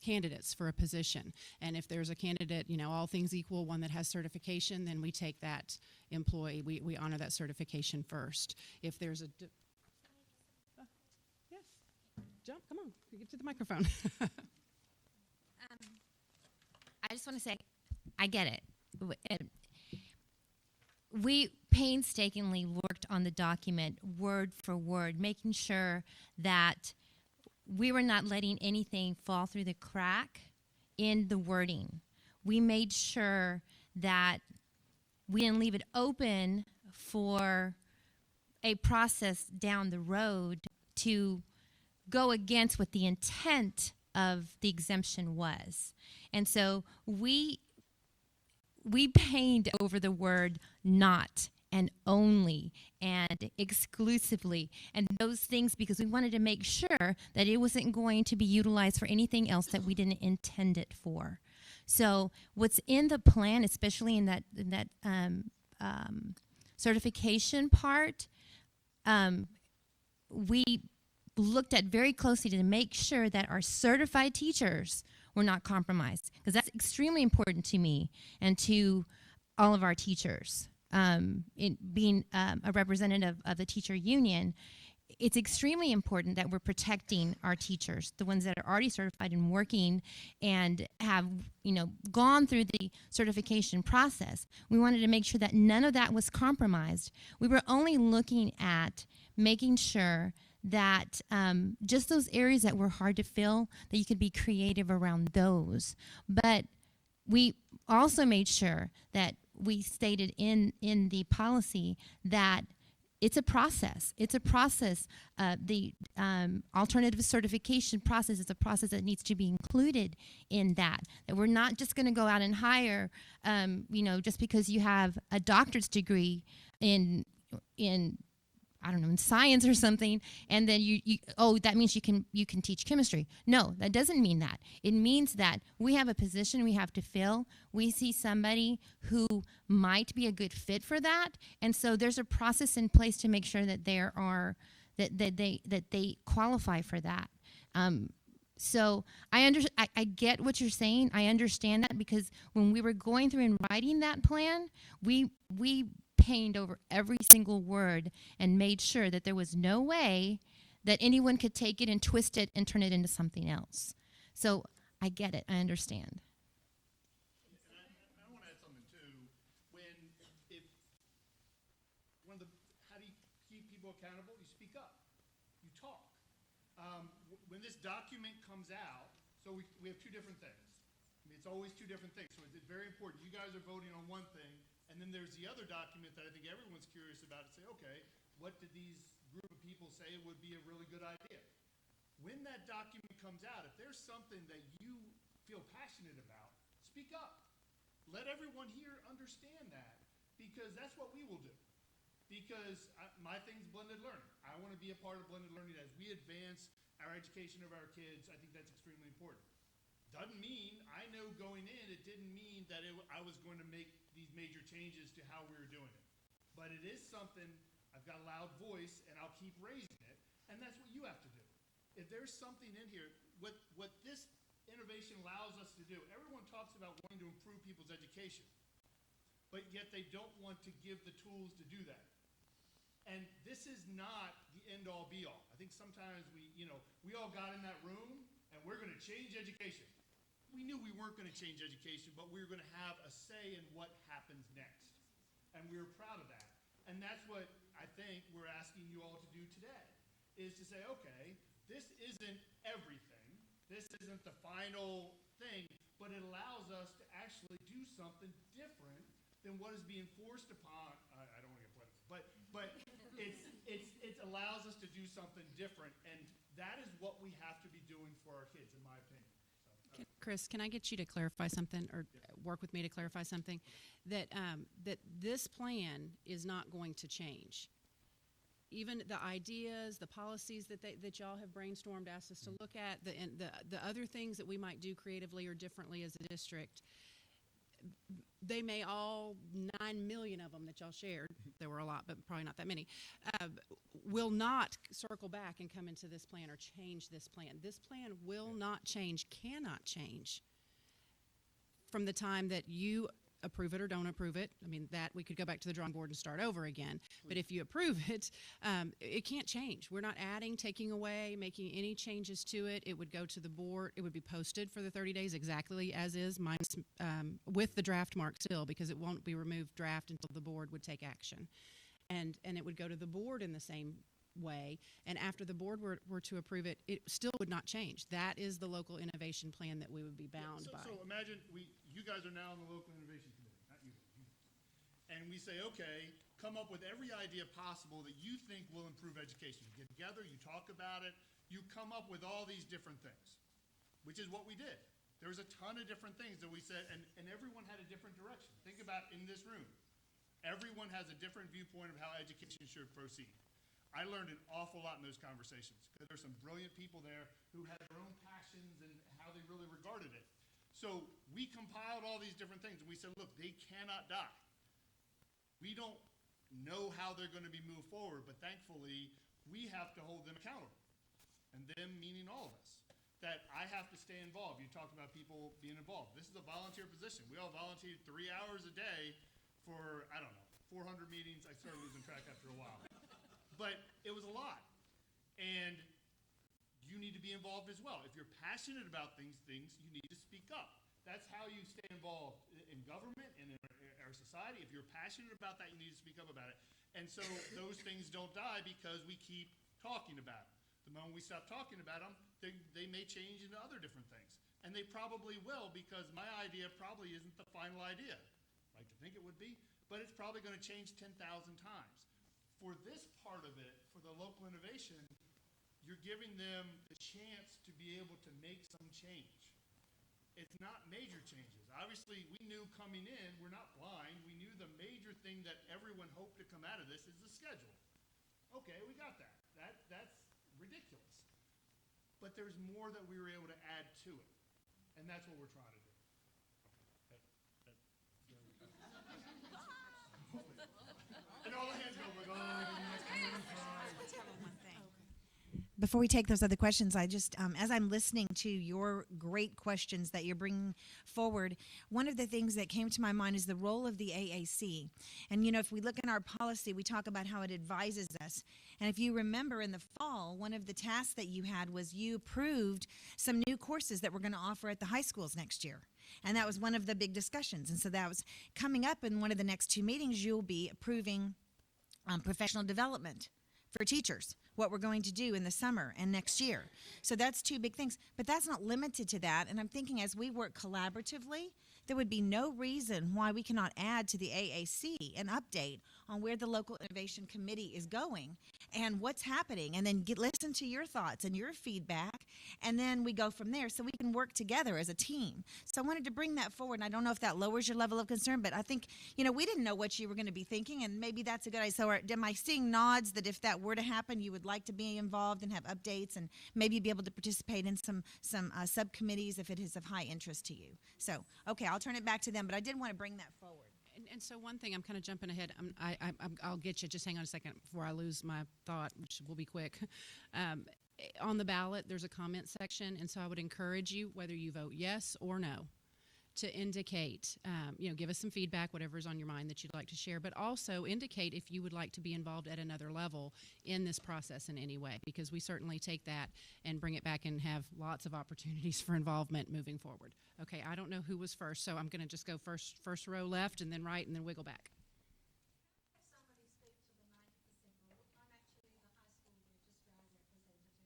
candidates for a position. And if there's a candidate, all things equal, one that has certification, then we take that employee, we honor that certification first. If there's jump, come on, get to the microphone. I just want to say, I get it. We painstakingly worked on the document word for word, making sure that we were not letting anything fall through the crack in the wording. We made sure that we didn't leave it open for a process down the road to go against what the intent of the exemption was. And so we pained over the word not and only and exclusively and those things, because we wanted to make sure that it wasn't going to be utilized for anything else that we didn't intend it for. So what's in the plan, especially in that certification part, we looked at very closely to make sure that our certified teachers were not compromised, because that's extremely important to me and to all of our teachers. In being a representative of the teacher union, it's extremely important that we're protecting our teachers, the ones that are already certified and working and have, gone through the certification process. We wanted to make sure that none of that was compromised. We were only looking at making sure that just those areas that were hard to fill, that you could be creative around those. But we also made sure that we stated in the policy that it's a process. It's a process. The alternative certification process is a process that needs to be included in that. That we're not just going to go out and hire, just because you have a doctorate degree in I don't know, in science or something, and then that means you can teach chemistry. No, that doesn't mean that. It means that we have a position we have to fill. We see somebody who might be a good fit for that, and so there's a process in place to make sure that they qualify for that. So I get what you're saying. I understand that, because when we were going through and writing that plan, we pained over every single word and made sure that there was no way that anyone could take it and twist it and turn it into something else. So I get it. I understand. I want to add something too. How do you keep people accountable? You speak up. You talk. When this document comes out, so we have two different things. I mean, it's always two different things. So it's very important. You guys are voting on one thing, and then there's the other document that I think everyone's curious about to say, okay, what did these group of people say would be a really good idea? When that document comes out, if there's something that you feel passionate about, speak up. Let everyone here understand that, because that's what we will do. Because my thing's blended learning. I want to be a part of blended learning as we advance our education of our kids. I think that's extremely important. Doesn't mean, I know going in, it didn't mean that I was going to make these major changes to how we were doing it. But it is something, I've got a loud voice, and I'll keep raising it, and that's what you have to do. If there's something in here, what this innovation allows us to do, everyone talks about wanting to improve people's education, but yet they don't want to give the tools to do that. And this is not the end-all, be-all. I think sometimes we all got in that room, and we're going to change education. We knew we weren't going to change education, but we were going to have a say in what happens next. And we were proud of that. And that's what I think we're asking you all to do today, is to say, okay, this isn't everything. This isn't the final thing, but it allows us to actually do something different than what is being forced upon. I don't want to get political, but it allows us to do something different, and that is what we have to be doing for our kids, in my opinion. Chris, can I get you to clarify something, or work with me to clarify something? That this plan is not going to change. Even the ideas, the policies that y'all have brainstormed, asked us to look at, the other things that we might do creatively or differently as a district, they may all, 9 million of them that y'all shared, there were a lot, but probably not that many, will not circle back and come into this plan or change this plan. This plan will not change, cannot change from the time that you approve it or don't approve it. I mean, that we could go back to the drawing board and start over again. But if you approve it, it can't change. We're not adding, taking away, making any changes to it. It would go to the board. It would be posted for the 30 days exactly as is, minus, with the draft mark still, because it won't be removed draft until the board would take action. And it would go to the board in the same way. And after the board were to approve it, it still would not change. That is the local innovation plan that we would be bound by. So imagine you guys are now on the local innovation committee, not you. And we say, okay, come up with every idea possible that you think will improve education. You get together, you talk about it, you come up with all these different things, which is what we did. There was a ton of different things that we said, and everyone had a different direction. Think about in this room. Everyone has a different viewpoint of how education should proceed. I learned an awful lot in those conversations, because there's some brilliant people there who had their own passions and how they really regarded it. So we compiled all these different things, and we said, look, they cannot die. We don't know how they're going to be moved forward, but thankfully, we have to hold them accountable. and them meaning all of us, that I have to stay involved. You talked about people being involved. This is a volunteer position. We all volunteered 3 hours a day for, I don't know, 400 meetings. I started losing track after a while. But it was a lot. And you need to be involved as well. If you're passionate about things, you need to speak up. That's how you stay involved in government and in our society. If you're passionate about that, you need to speak up about it. And so those things don't die because we keep talking about them. The moment we stop talking about them, they may change into other different things. And they probably will, because my idea probably isn't the final idea. I'd like to think it would be, but it's probably going to change 10,000 times. For this part of it, for the local innovation, you're giving them the chance to be able to make some change. It's not major changes. Obviously, we knew coming in, we're not blind, we knew the major thing that everyone hoped to come out of this is the schedule. Okay, we got that. That's ridiculous. But there's more that we were able to add to it. And that's what we're trying to do. And all the hands go, we're going, Before we take those other questions, I just, as I'm listening to your great questions that you're bringing forward, one of the things that came to my mind is the role of the AAC. And, you know, if we look in our policy, we talk about how it advises us. And if you remember in the fall, one of the tasks that you had was you approved some new courses that we're going to offer at the high schools next year. And that was one of the big discussions. And so that was coming up in one of the next 2 meetings, you'll be approving professional development for teachers, what we're going to do in the summer and next year. So that's 2 big things. But that's not limited to that. And I'm thinking as we work collaboratively, there would be no reason why we cannot add to the AAC an update on where the local innovation committee is going and what's happening, and then listen to your thoughts and your feedback, and then we go from there so we can work together as a team. So I wanted to bring that forward, and I don't know if that lowers your level of concern, but I think, you know, we didn't know what you were going to be thinking, and maybe that's a good idea. So am I seeing nods that if that were to happen, you would like to be involved and have updates and maybe be able to participate in some subcommittees if it is of high interest to you? So, okay, I'll turn it back to them, but I did want to bring that forward. And so one thing, I'm kind of jumping ahead. I'll get you. Just hang on a second before I lose my thought, which will be quick. On the ballot, there's a comment section, and so I would encourage you, whether you vote yes or no, to indicate, give us some feedback, whatever's on your mind that you'd like to share, but also indicate if you would like to be involved at another level in this process in any way, because we certainly take that and bring it back and have lots of opportunities for involvement moving forward. Okay, I don't know who was first, so I'm going to just go first row left and then right and then wiggle back. Somebody speak to the 90% rule. I'm actually the high school registrar representative,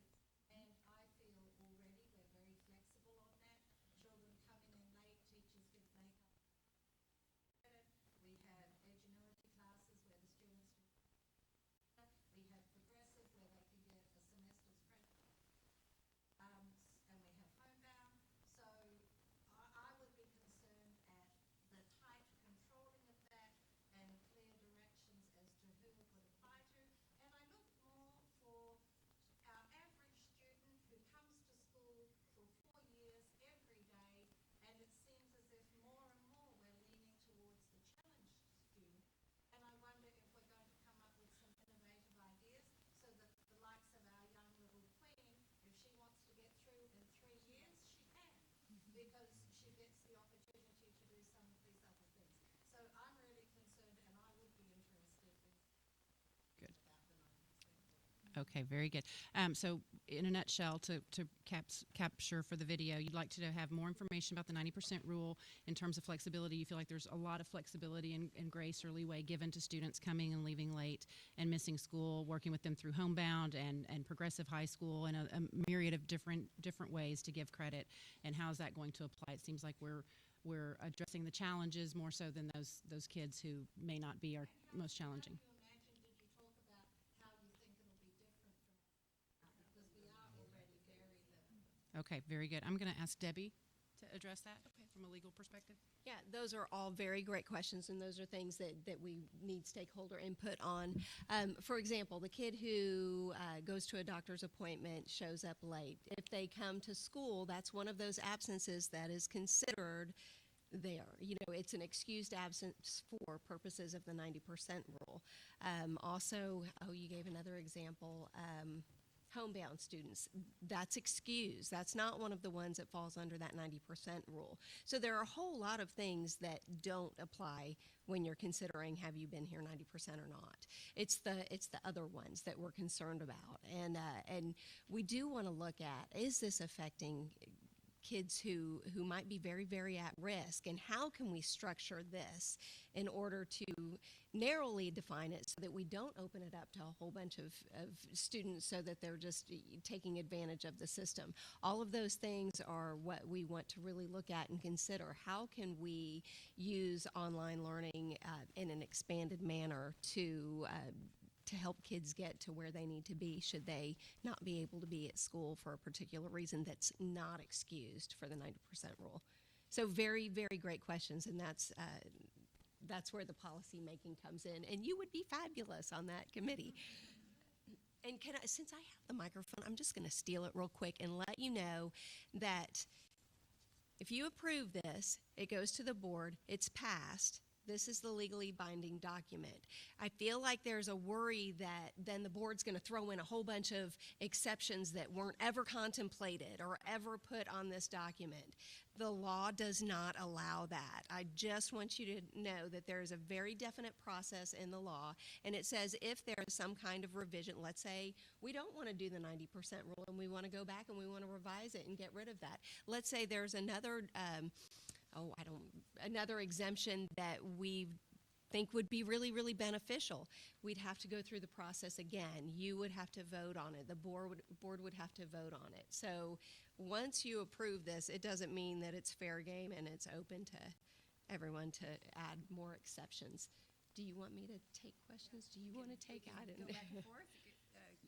and I feel already we're very flexible on that. Children coming in late, teachers get make up credit. We have ingenuity classes where the students do. We have progressive where they can get a semester's credit. And we have homebound. So I would be concerned at the tight controlling of that and clear directions as to who it would apply to. And I look more for our average student who comes to school for 4 years every day, and it seems as if more and more we're leaning towards the challenged student. And I wonder if we're going to come up with some innovative ideas so that the likes of our young little queen, if she wants to get through in 3 years, she can, because she gets the opportunity to do some of these other things. So I'm really concerned, and I would be interested in Good. about the 90%. Okay, very good. So in a nutshell, to capture for the video, you'd like to have more information about the 90% rule in terms of flexibility. You feel like there's a lot of flexibility and grace or leeway given to students coming and leaving late and missing school, working with them through homebound and progressive high school, and a myriad of different ways to give credit. And how is that going to apply? It seems like we're addressing the challenges more so than those kids who may not be our most challenging. How do you imagine, did you talk about how you think it'll be different from, because we are already very different. Okay, very good. I'm going to ask Debbie to address that from a legal perspective. Yeah, those are all very great questions, and those are things that we need stakeholder input on. For example, the kid who goes to a doctor's appointment, shows up late. If they come to school, that's one of those absences that is considered there. You know, it's an excused absence for purposes of the 90% rule. Also, you gave another example. homebound students, that's excused. That's not one of the ones that falls under that 90% rule. So there are a whole lot of things that don't apply when you're considering have you been here 90% or not. It's the other ones that we're concerned about, and we do want to look at, is this affecting kids who might be very, very at risk, and how can we structure this in order to narrowly define it so that we don't open it up to a whole bunch of students so that they're just taking advantage of the system. All of those things are what we want to really look at and consider. How can we use online learning in an expanded manner to help kids get to where they need to be should they not be able to be at school for a particular reason that's not excused for the 90% rule. So very, very great questions, and that's where the policy making comes in, and you would be fabulous on that committee. And since I have the microphone, I'm just going to steal it real quick and let you know that if you approve this, it goes to the board, it's passed. This is the legally binding document. I feel like there's a worry that then the board's going to throw in a whole bunch of exceptions that weren't ever contemplated or ever put on this document. The law does not allow that. I just want you to know that there is a very definite process in the law, and it says if there is some kind of revision, let's say we don't want to do the 90% rule and we want to go back and we want to revise it and get rid of that. Let's say there's another another exemption that we think would be really, really beneficial. We'd have to go through the process again. You would have to vote on it. The board would have to vote on it. So once you approve this, it doesn't mean that it's fair game and it's open to everyone to add more exceptions. Do you want me to take questions? Do you want to take? I didn't. Go back and forth.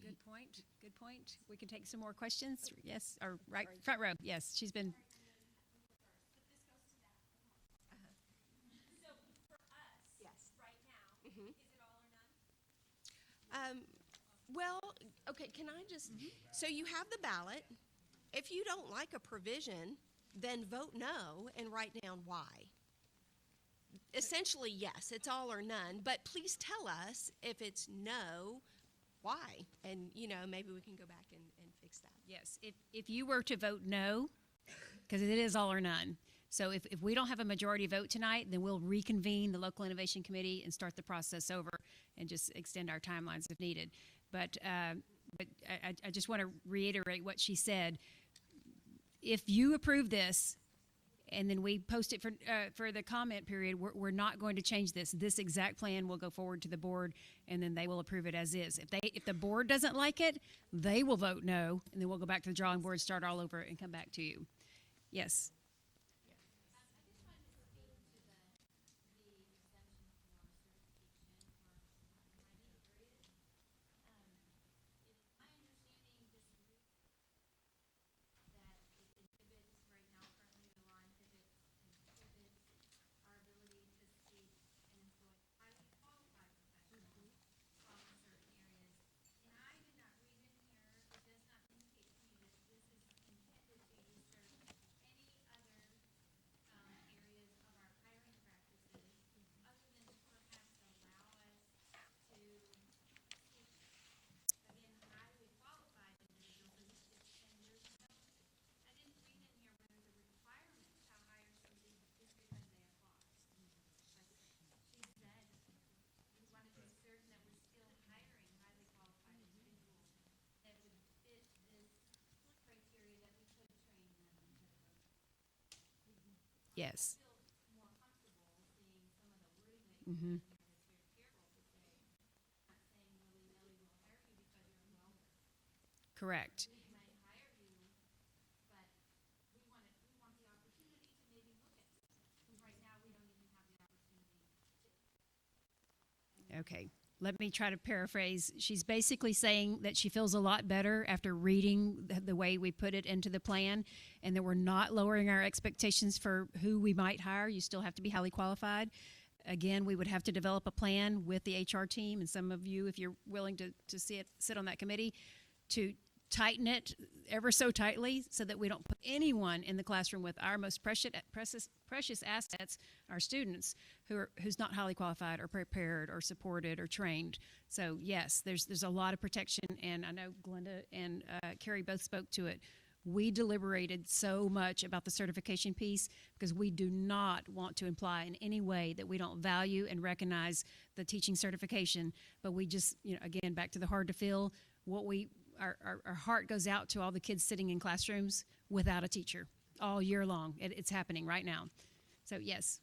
Good point. Good point. We can take some more questions. Yes, or right front row. Yes, she's been. Well, okay, can I just, so you have the ballot. If you don't like a provision, then vote no and write down why. Essentially, yes, it's all or none, but please tell us if it's no, why? And, maybe we can go back and fix that. Yes, if you were to vote no, because it is all or none. So if we don't have a majority vote tonight, then we'll reconvene the Local Innovation Committee and start the process over and just extend our timelines if needed. But I just want to reiterate what she said. If you approve this and then we post it for the comment period, we're not going to change this. This exact plan will go forward to the board, and then they will approve it as is. If the board doesn't like it, they will vote no, and then we'll go back to the drawing board, start all over, and come back to you. Yes. Yes. Mm-hmm. Correct. Okay. Let me try to paraphrase. She's basically saying that she feels a lot better after reading the way we put it into the plan, and that we're not lowering our expectations for who we might hire. You still have to be highly qualified. Again, we would have to develop a plan with the HR team and some of you, if you're willing to sit on that committee, to tighten it ever so tightly so that we don't put anyone in the classroom with our most precious assets, our students, who's not highly qualified or prepared or supported or trained. So yes, there's a lot of protection, and I know Glenda and Carrie both spoke to it. We deliberated so much about the certification piece because we do not want to imply in any way that we don't value and recognize the teaching certification, but we just, again, back to the hard to fill, our heart goes out to all the kids sitting in classrooms without a teacher all year long. It's happening right now. So yes.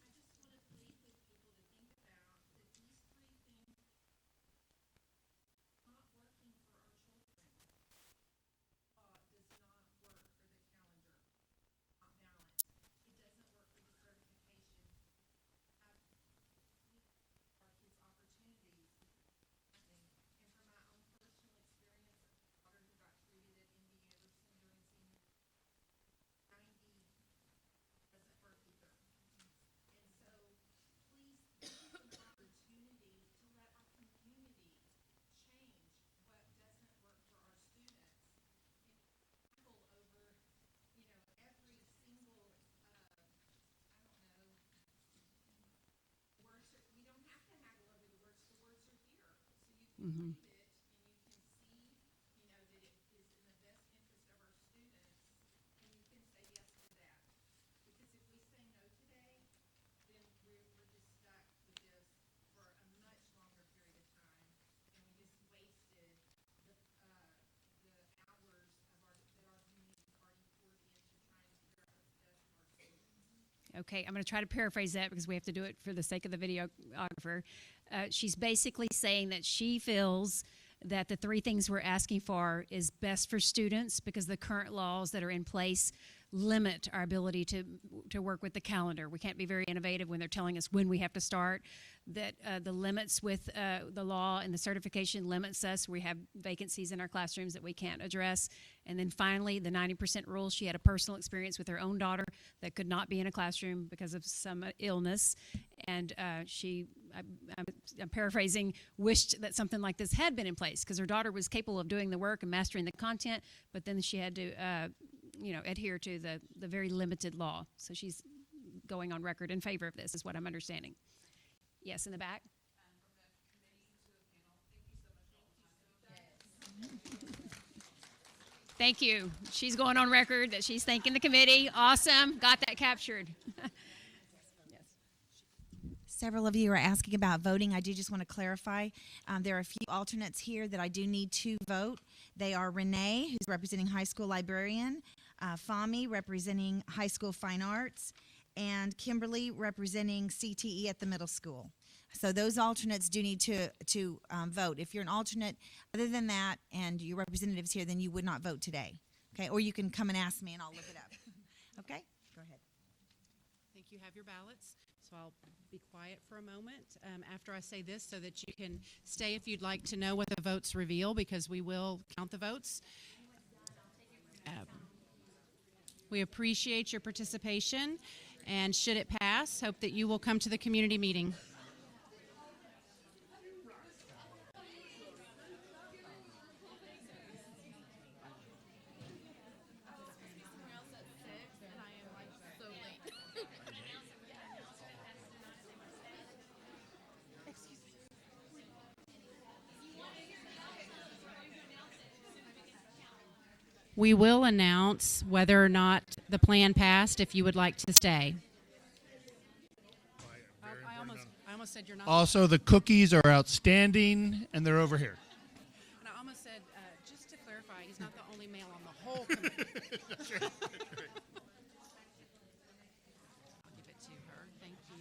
Mm-hmm. Okay, I'm going to try to paraphrase that because we have to do it for the sake of the videographer. She's basically saying that she feels that the three things we're asking for is best for students because the current laws that are in place limit our ability to work with the calendar. We can't be very innovative when they're telling us when we have to start. That the limits with the law and the certification limits us. We have vacancies in our classrooms that we can't address. And then finally, the 90% rule. She had a personal experience with her own daughter that could not be in a classroom because of some illness. And I'm paraphrasing, wished that something like this had been in place because her daughter was capable of doing the work and mastering the content, but then she had to adhere to the very limited law. So she's going on record in favor of this, is what I'm understanding. Yes, in the back. Thank you. She's going on record that she's thanking the committee. Awesome. Got that captured. Several of you are asking about voting. I do just want to clarify. There are a few alternates here that I do need to vote. They are Renee, who's representing high school librarian, Fahmi, representing high school fine arts, and Kimberly, representing CTE at the middle school. So those alternates do need to vote. If you're an alternate other than that and your representative's here, then you would not vote today. Okay? Or you can come and ask me and I'll look it up. Okay? Go ahead. I think you have your ballots, so I'll be quiet for a moment after I say this so that you can stay if you'd like to know what the votes reveal, because we will count the votes. We appreciate your participation, and should it pass, hope that you will come to the community meeting. We will announce whether or not the plan passed if you would like to stay. I almost said you're not. Also, the cookies are outstanding, and they're over here. And I almost said, just to clarify, he's not the only male on the whole committee. That's right. That's right. I'll give it to her. Thank you.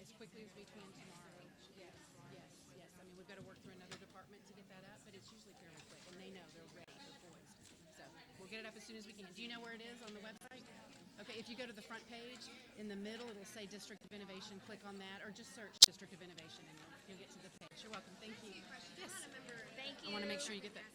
As quickly as we can tomorrow. Yes. I mean, we've got to work through another department to get that up, but it's usually fairly quick, and they know they're ready, they're poised. So we'll get it up as soon as we can. Do you know where it is on the website? Okay, if you go to the front page, in the middle, it'll say District of Innovation. Click on that, or just search District of Innovation, and you'll get to the page. You're welcome. Thank you. Yes. Thank you. I want to make sure you get that.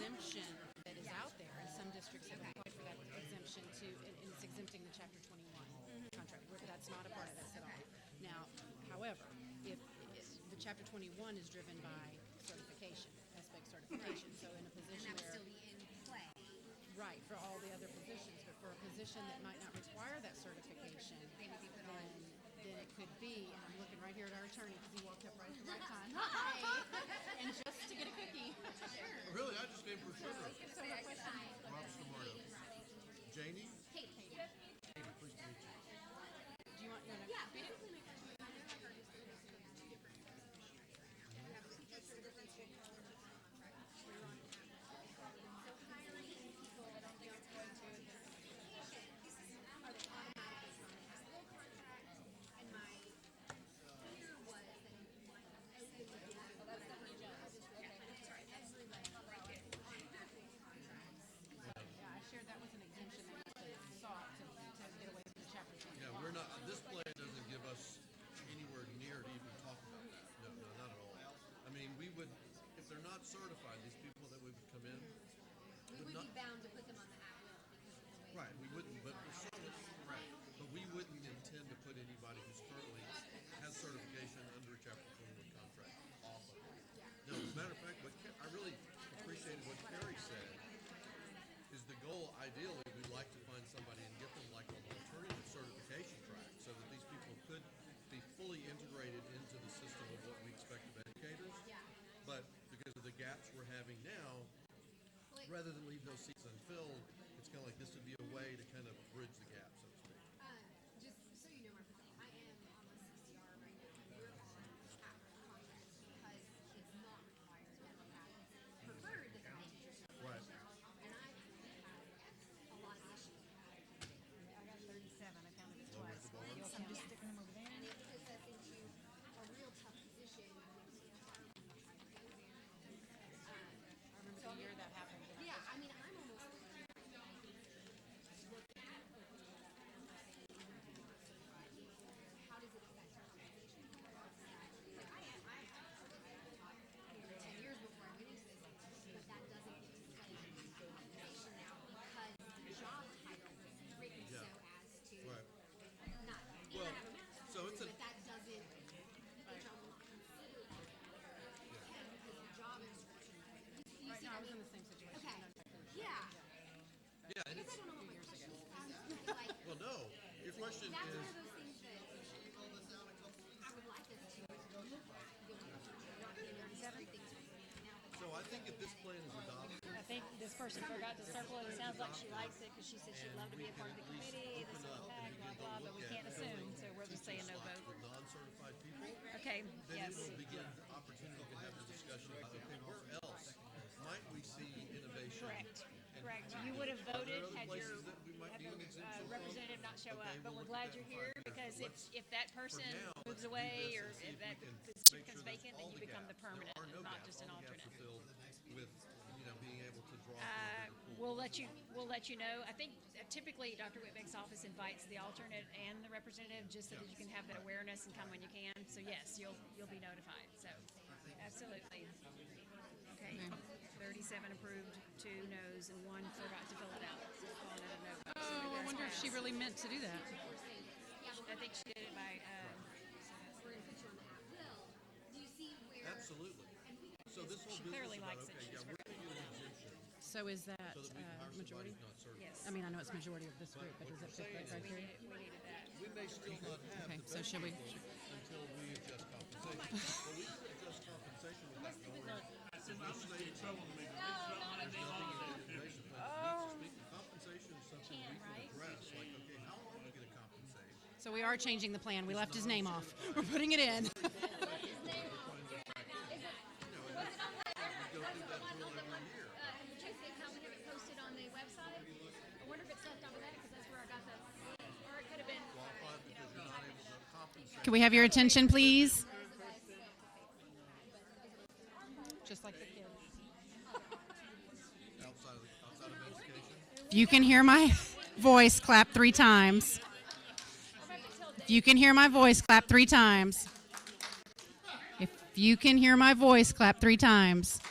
exemption that is out there, and some districts have applied for that exemption to, and it's exempting the Chapter 21 contract. That's not a part of this at all. Now, however, if the Chapter 21 is driven by certification, SBEC certification, so in a position where right, for all the other positions, but for a position that might not require that certification, then it could be, and I'm looking right here at our attorney because he walked up right at the right time. Hi! And just to get a cookie. Really, I just came for sugar. So her question, Rob Scamardo. Janie? Katie, pleased to meet you. do you want to repeat it? Yeah, I shared that was an exemption that was sought to get away from the Chapter 21. Yeah, we're not, this plan doesn't give us anywhere near to even talk about that. No, no, not at all. I mean, we would, if they're not certified, these people that would come in. We would be bound to put them on the at will because of the way. Right, we wouldn't, but we're certain, right, but we wouldn't intend to put anybody who's currently has certification under a Chapter 21 contract off of it. No, as a matter of fact, I really appreciated what Carrie said, is the goal, ideally, we'd like to find somebody and get them like an alternative certification track, so that these people could be fully integrated into the system of what we expect of educators. But because of the gaps we're having now, rather than leave those seats unfilled, it's kind of like this would be a way to kind of bridge the gap, so to speak. Just so you know, my point, I am on my CCR right now. We're on at will contracts because it's not required that we have. It's preferred that the teachers are Right. and I've had a lot of issues with that. I got 37. I counted it Lower twice. the bar. I'm just sticking them over there. And it puts us into a real tough position when we start on the hybrid. I remember the year that happened. Yeah, I mean, I'm almost how does it affect our compensation? Like I 10 years before I went into this, but that doesn't explain compensation now because the job title is written so as to Right. not Well, have a master's so it's degree, a- but that doesn't which I will not consider that because the job description. You Right see, now, I I was in mean, the same situation. okay, No, I finished. yeah. Yeah, and I guess it's, I don't know what my question is. Like, well, no, your question that's one is, of those things that I would like us to look at going forward, not being able to say things right now. But so I think if this plan is adopted, I think this person forgot to circle it. It sounds like she likes it because she said she'd love to be a part of the committee, this open whole up pack, and blah, begin to blah, but look we at can't assume, filling so we're just saying teaching no slots vote. with non-certified people, Okay, then yes. it will begin the opportunity to have the discussion about, okay, where else might we see innovation? Correct, And correct. are You would have there voted other had your places that we might had need an the exemption from? representative not show Okay, up, but we'll we're look glad at that you're in 5 here years. because Let's- if that person now, moves let's do away this or and see if if that we can position make becomes sure that vacant, all then you become the gaps, there permanent, are no not gaps, just an all the gaps alternate. are filled with, being able to draw from a bigger pool. We'll let you know. I think typically Dr. Whitbeck's office invites the alternate and the representative just so that you can have that awareness and come when you can. So yes, you'll be notified. So absolutely. Okay. 37 approved, 2 no's, and 1 forgot to fill it out. So calling it a no vote. So Oh, I that's wonder if she passed. really meant to do that. I think she did it by. we're going to put you on the at will. Do you see where? Absolutely. So this whole She business clearly about, likes it. okay, She's yeah, we're gonna get an exemption So is that so that we can hire majority? somebody who's not certified. Yes. I mean, I know it's majority of this group, but does it fit that criteria? We needed that. We may still not have Okay, the so best should we- people until we adjust compensation. But we can adjust compensation without going, there's no state, there's nothing in the innovation plan that needs to speak to compensation is something we can address, like, okay, how are we gonna compensate? So we are changing the plan. We left his name off. We're putting it in. We go through that drill every year. Did you see how we have it posted on the website? I wonder if it's left off of that because that's where I got the, or it could have been. Qualified because you're not able to compensate. Can we have your attention, please? Just like the kids. Outside of education. If you can hear my voice, clap 3 times. If you can hear my voice, clap 3 times. If you can hear my voice, clap 3 times.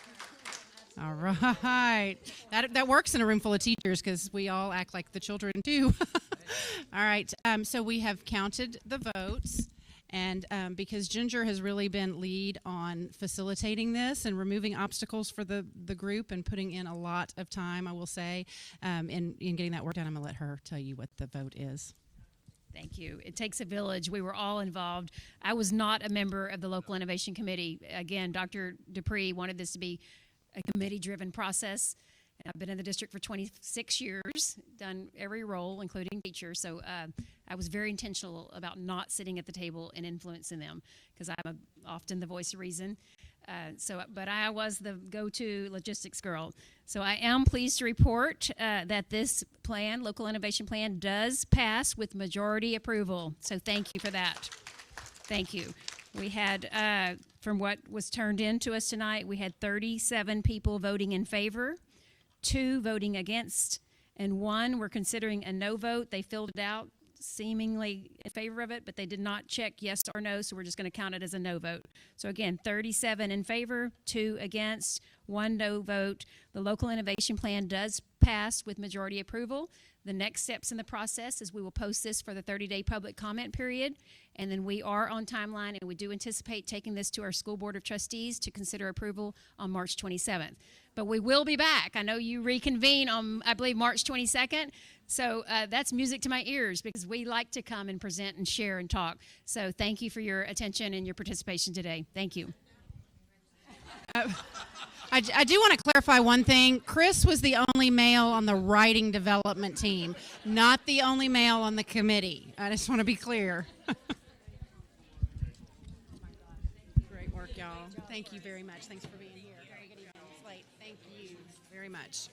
All right. That works in a room full of teachers because we all act like the children too. All right. So we have counted the votes. And because Ginger has really been lead on facilitating this and removing obstacles for the group and putting in a lot of time, I will say, in getting that work done, I'm going to let her tell you what the vote is. Thank you. It takes a village. We were all involved. I was not a member of the Local Innovation Committee. Again, Dr. Dupree wanted this to be a committee-driven process. I've been in the district for 26 years, done every role, including teacher. So I was very intentional about not sitting at the table and influencing them because I'm often the voice of reason. But I was the go-to logistics girl. So I am pleased to report that this plan, local innovation plan, does pass with majority approval. So thank you for that. Thank you. We had, from what was turned in to us tonight, we had 37 people voting in favor, 2 voting against, and 1 were considering a no vote. They filled it out seemingly in favor of it, but they did not check yes or no, so we're just going to count it as a no vote. So again, 37 in favor, 2 against, 1 no vote. The local innovation plan does pass with majority approval. The next steps in the process is we will post this for the 30-day public comment period, and then we are on timeline, and we do anticipate taking this to our school board of trustees to consider approval on March 27th. But we will be back. I know you reconvene on, I believe, March 22nd. So that's music to my ears because we like to come and present and share and talk. So thank you for your attention and your participation today. Thank you. I do want to clarify one thing. Chris was the only male on the writing development team, not the only male on the committee. I just want to be clear. Great work, y'all. Thank you very much. Thanks for being here. Very good evening. It's late. Thank you very much.